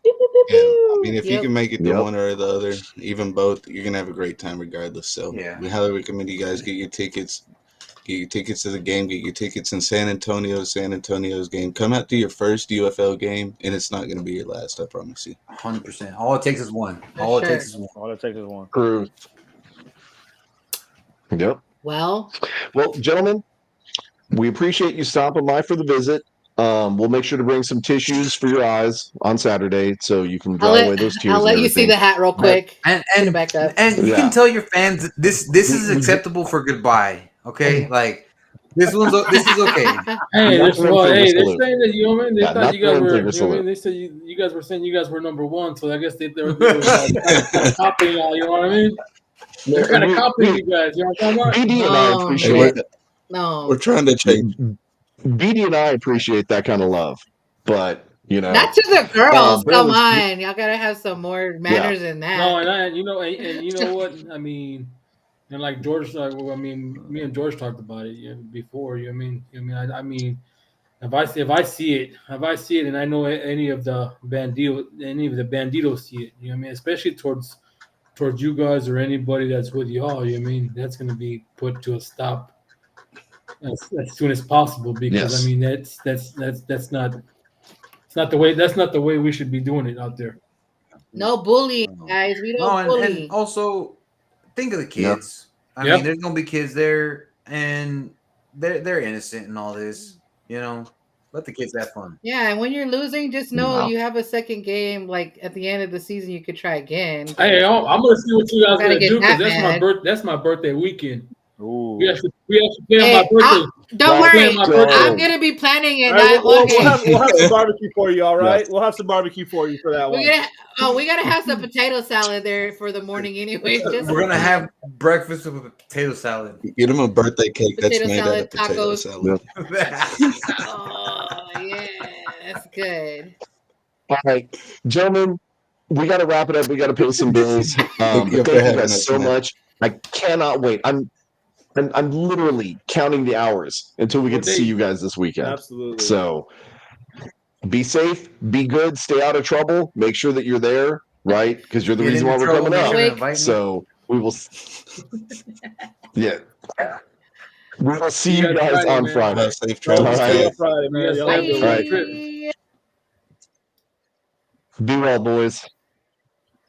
Yeah, I mean, if you can make it to one or the other, even both, you're gonna have a great time regardless. So we highly recommend you guys get your tickets to the game, get your tickets in San Antonio's game. Come out to your first UFL game, and it's not gonna be your last. I promise you. 100%. All it takes is one. All it takes is one. True. Yep. Well, gentlemen, we appreciate you stopping by for the visit. We'll make sure to bring some tissues for your eyes on Saturday so you can dry away those tears. I'll let you see the hat real quick. And back up. And you can tell your fans this is acceptable for goodbye. Okay, like this is okay. Hey, they're saying that you know what I mean. They thought you guys were. You know what I mean? They said you guys were saying you guys were number one, so I guess they were copying y'all. You know what I mean? They're kind of copying you guys. You know what I'm talking about? BD and I appreciate it. No, we're trying to change. BD and I appreciate that kind of love, but you know, not to the girls. Come on, y'all gotta have some more manners than that. No, and you know what? I mean, And like George, me and George talked about it before. I mean, if I see it, and I know any of the banditos see it, you know what I mean, especially towards you guys or anybody that's with y'all, you know what I mean, that's going to be put to a stop as soon as possible, because Yes. I mean that's not the way we should be doing it out there. No bullying, guys. We don't bully. And also think of the kids. I mean, there's gonna be kids there, and they're innocent and all this. You know, let the kids have fun. Yeah, and when you're losing, just know you have a second game. Like at the end of the season, you could try again. Hey, I'm gonna see what you guys gonna do, because that's my birthday weekend. Ooh. We actually play on my birthday. Don't worry, I'm gonna be planning it. Right, we'll have some barbecue for you. All right, we'll have some barbecue for you for that one. We gotta have some potato salad there for the morning, anyway. We're gonna have breakfast with a potato salad. Get him a birthday cake that's Potato made out salad, of potato tacos. salad. Oh yeah, that's good. All right, gentlemen, we got to wrap it up. We got to pay some bills. Thank you guys so much. I cannot wait. I'm literally counting the hours until we get to see you guys this weekend. Absolutely. So be safe, be good, stay out of trouble. Make sure that you're there, right? Because you're the reason why we're coming up. So we will. Yeah. We will see you guys on Friday. Safe travel. All right. Friday, man. Y'all have a Bye. trip. Be well, boys.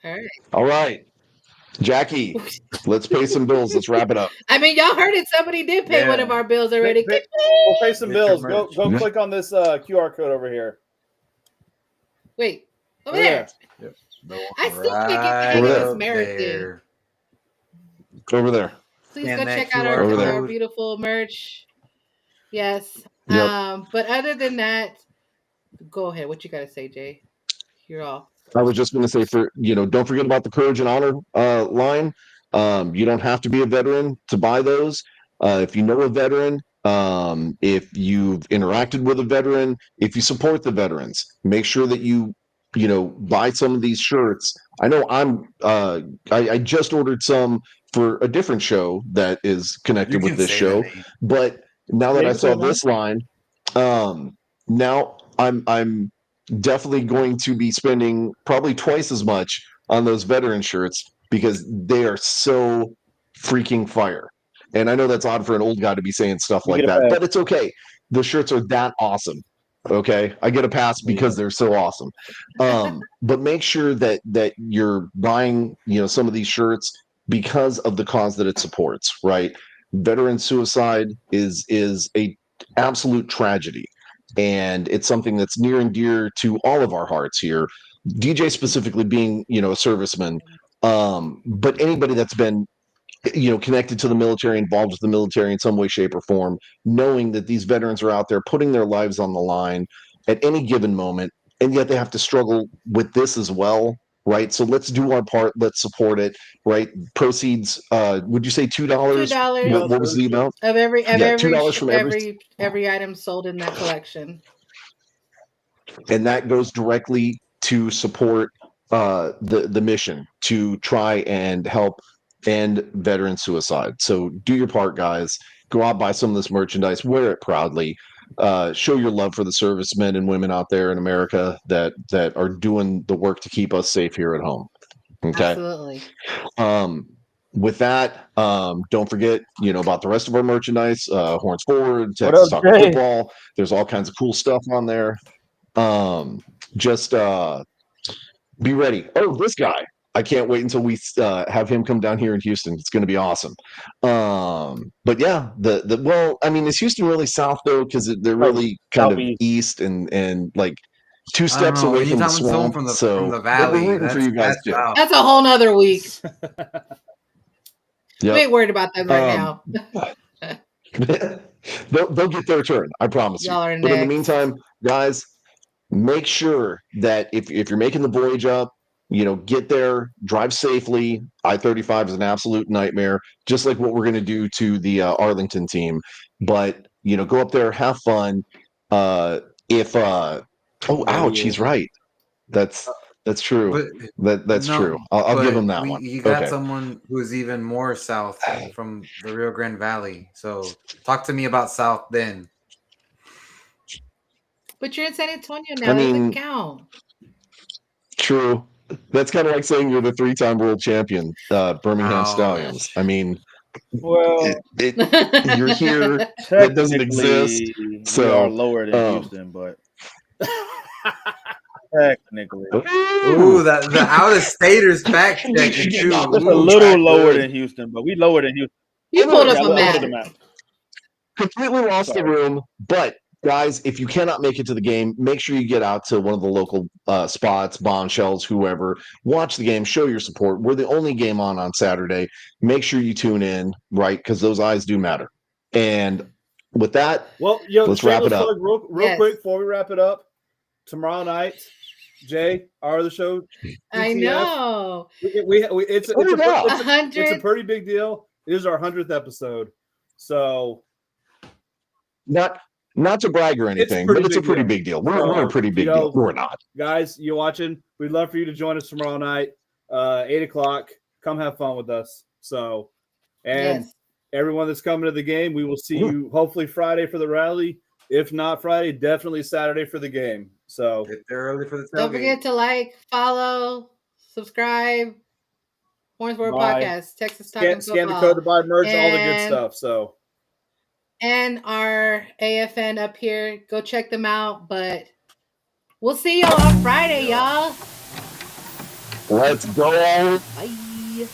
All right. All right. Jackie, let's pay some bills. Let's wrap it up. I mean, y'all heard it. Somebody did pay one of our bills already. We'll pay some bills. Go click on this QR code over here. Wait, over there. Yep. I still can't get the hang of this marathon. Over there. Please go check out our beautiful merch. Yes. Yep. But other than that, go ahead. What you got to say, Jay? You're all. I was just going to say, don't forget about the Courage and Honor line. You don't have to be a veteran to buy those. If you know a veteran, if you've interacted with a veteran, if you support the veterans, make sure that you buy some of these shirts. I know I just ordered some for a different show that is connected with this show, but now that I saw this line, now I'm definitely going to be spending probably twice as much on those veteran shirts because they are so freaking fire. And I know that's odd for an old guy to be saying stuff like that, but it's okay. The shirts are that awesome. Okay, I get a pass because they're so awesome. But make sure that you're buying, some of these shirts because of the cause that it supports. Right, veteran suicide is a absolute tragedy, and it's something that's near and dear to all of our hearts here. DJ specifically being, a serviceman, but anybody that's been connected to the military, involved with the military in some way, shape, or form, knowing that these veterans are out there putting their lives on the line at any given moment, and yet they have to struggle with this as well, right? So let's do our part. Let's support it, right? Proceeds, would you say $2? $2. What was the amount? Of $2 from every item sold in that collection. And that goes directly to support the mission to try and help end veteran suicide. So do your part, guys. Go out, buy some of this merchandise, wear it proudly, show your love for the servicemen and women out there in America that are doing the work to keep us safe here at home. Okay. Absolutely. With that, don't forget, about the rest of our merchandise, Horns Forward, Texas Talk Football. There's all kinds of cool stuff on there. Just be ready. Oh, this guy. I can't wait until we have him come down here in Houston. It's going to be awesome. But yeah, is Houston really south though? Because they're really kind of east and like 2 steps away from the swamp. From the valley. We're rooting for you guys too. That's a whole nother week. Yep. We ain't worried about that right now. They'll get their turn. I promise you. But in the meantime, guys, make sure that if you're making the voyage up, get there, drive safely. I-35 is an absolute nightmare, just like what we're going to do to the Arlington team. But, go up there, have fun. Ouch, he's right. That's That's true. But That's true. I'll give him that one. You got Okay. someone who's even more south from the Rio Grande Valley. So talk to me about South then. But you're in San Antonio now. I It doesn't mean, count. true. That's kind of like saying you're the 3-time world champion, Birmingham Ouch. Stallions. I mean, Well, you're here. That doesn't exist. technically, we So, are lower than Houston, but technically, Ooh, the out of staters fact check too. Just just a Ooh, little track lower good. than Houston, but we lower than Houston. You pulled Yeah, up I a looked map. at the map. Completely lost the Sorry. room. But guys, if you cannot make it to the game, make sure you get out to one of the local spots, Bombshells, whoever. Watch the game, show your support. We're the only game on Saturday. Make sure you tune in, right? Because those eyes do matter. And with that, Well, yo, let's wrap it shameless up. plug real Yes. quick before we wrap it up. Tomorrow night, Jay, our other show. I PTF, know. It's Oh, yeah. it's a 100. pretty big deal. It is our 100th episode, so Not to brag or anything, pretty but it's a big pretty deal. big deal. We're a pretty big deal. We're not. guys, you watching? We'd love for you to join us tomorrow night, 8:00. Come have fun with us. So, and Yes. everyone that's coming to the game, we will see you hopefully Friday for the rally. If not Friday, definitely Saturday for the game. So Get there early for the Don't tailgate. forget to like, follow, subscribe. Hornsboro Bye. Podcast, Texas Talking scan the Football. code to buy merch, all the good And- stuff. So And our AFN up here. Go check them out. But we'll see y'all on Friday, y'all. Let's go. Bye.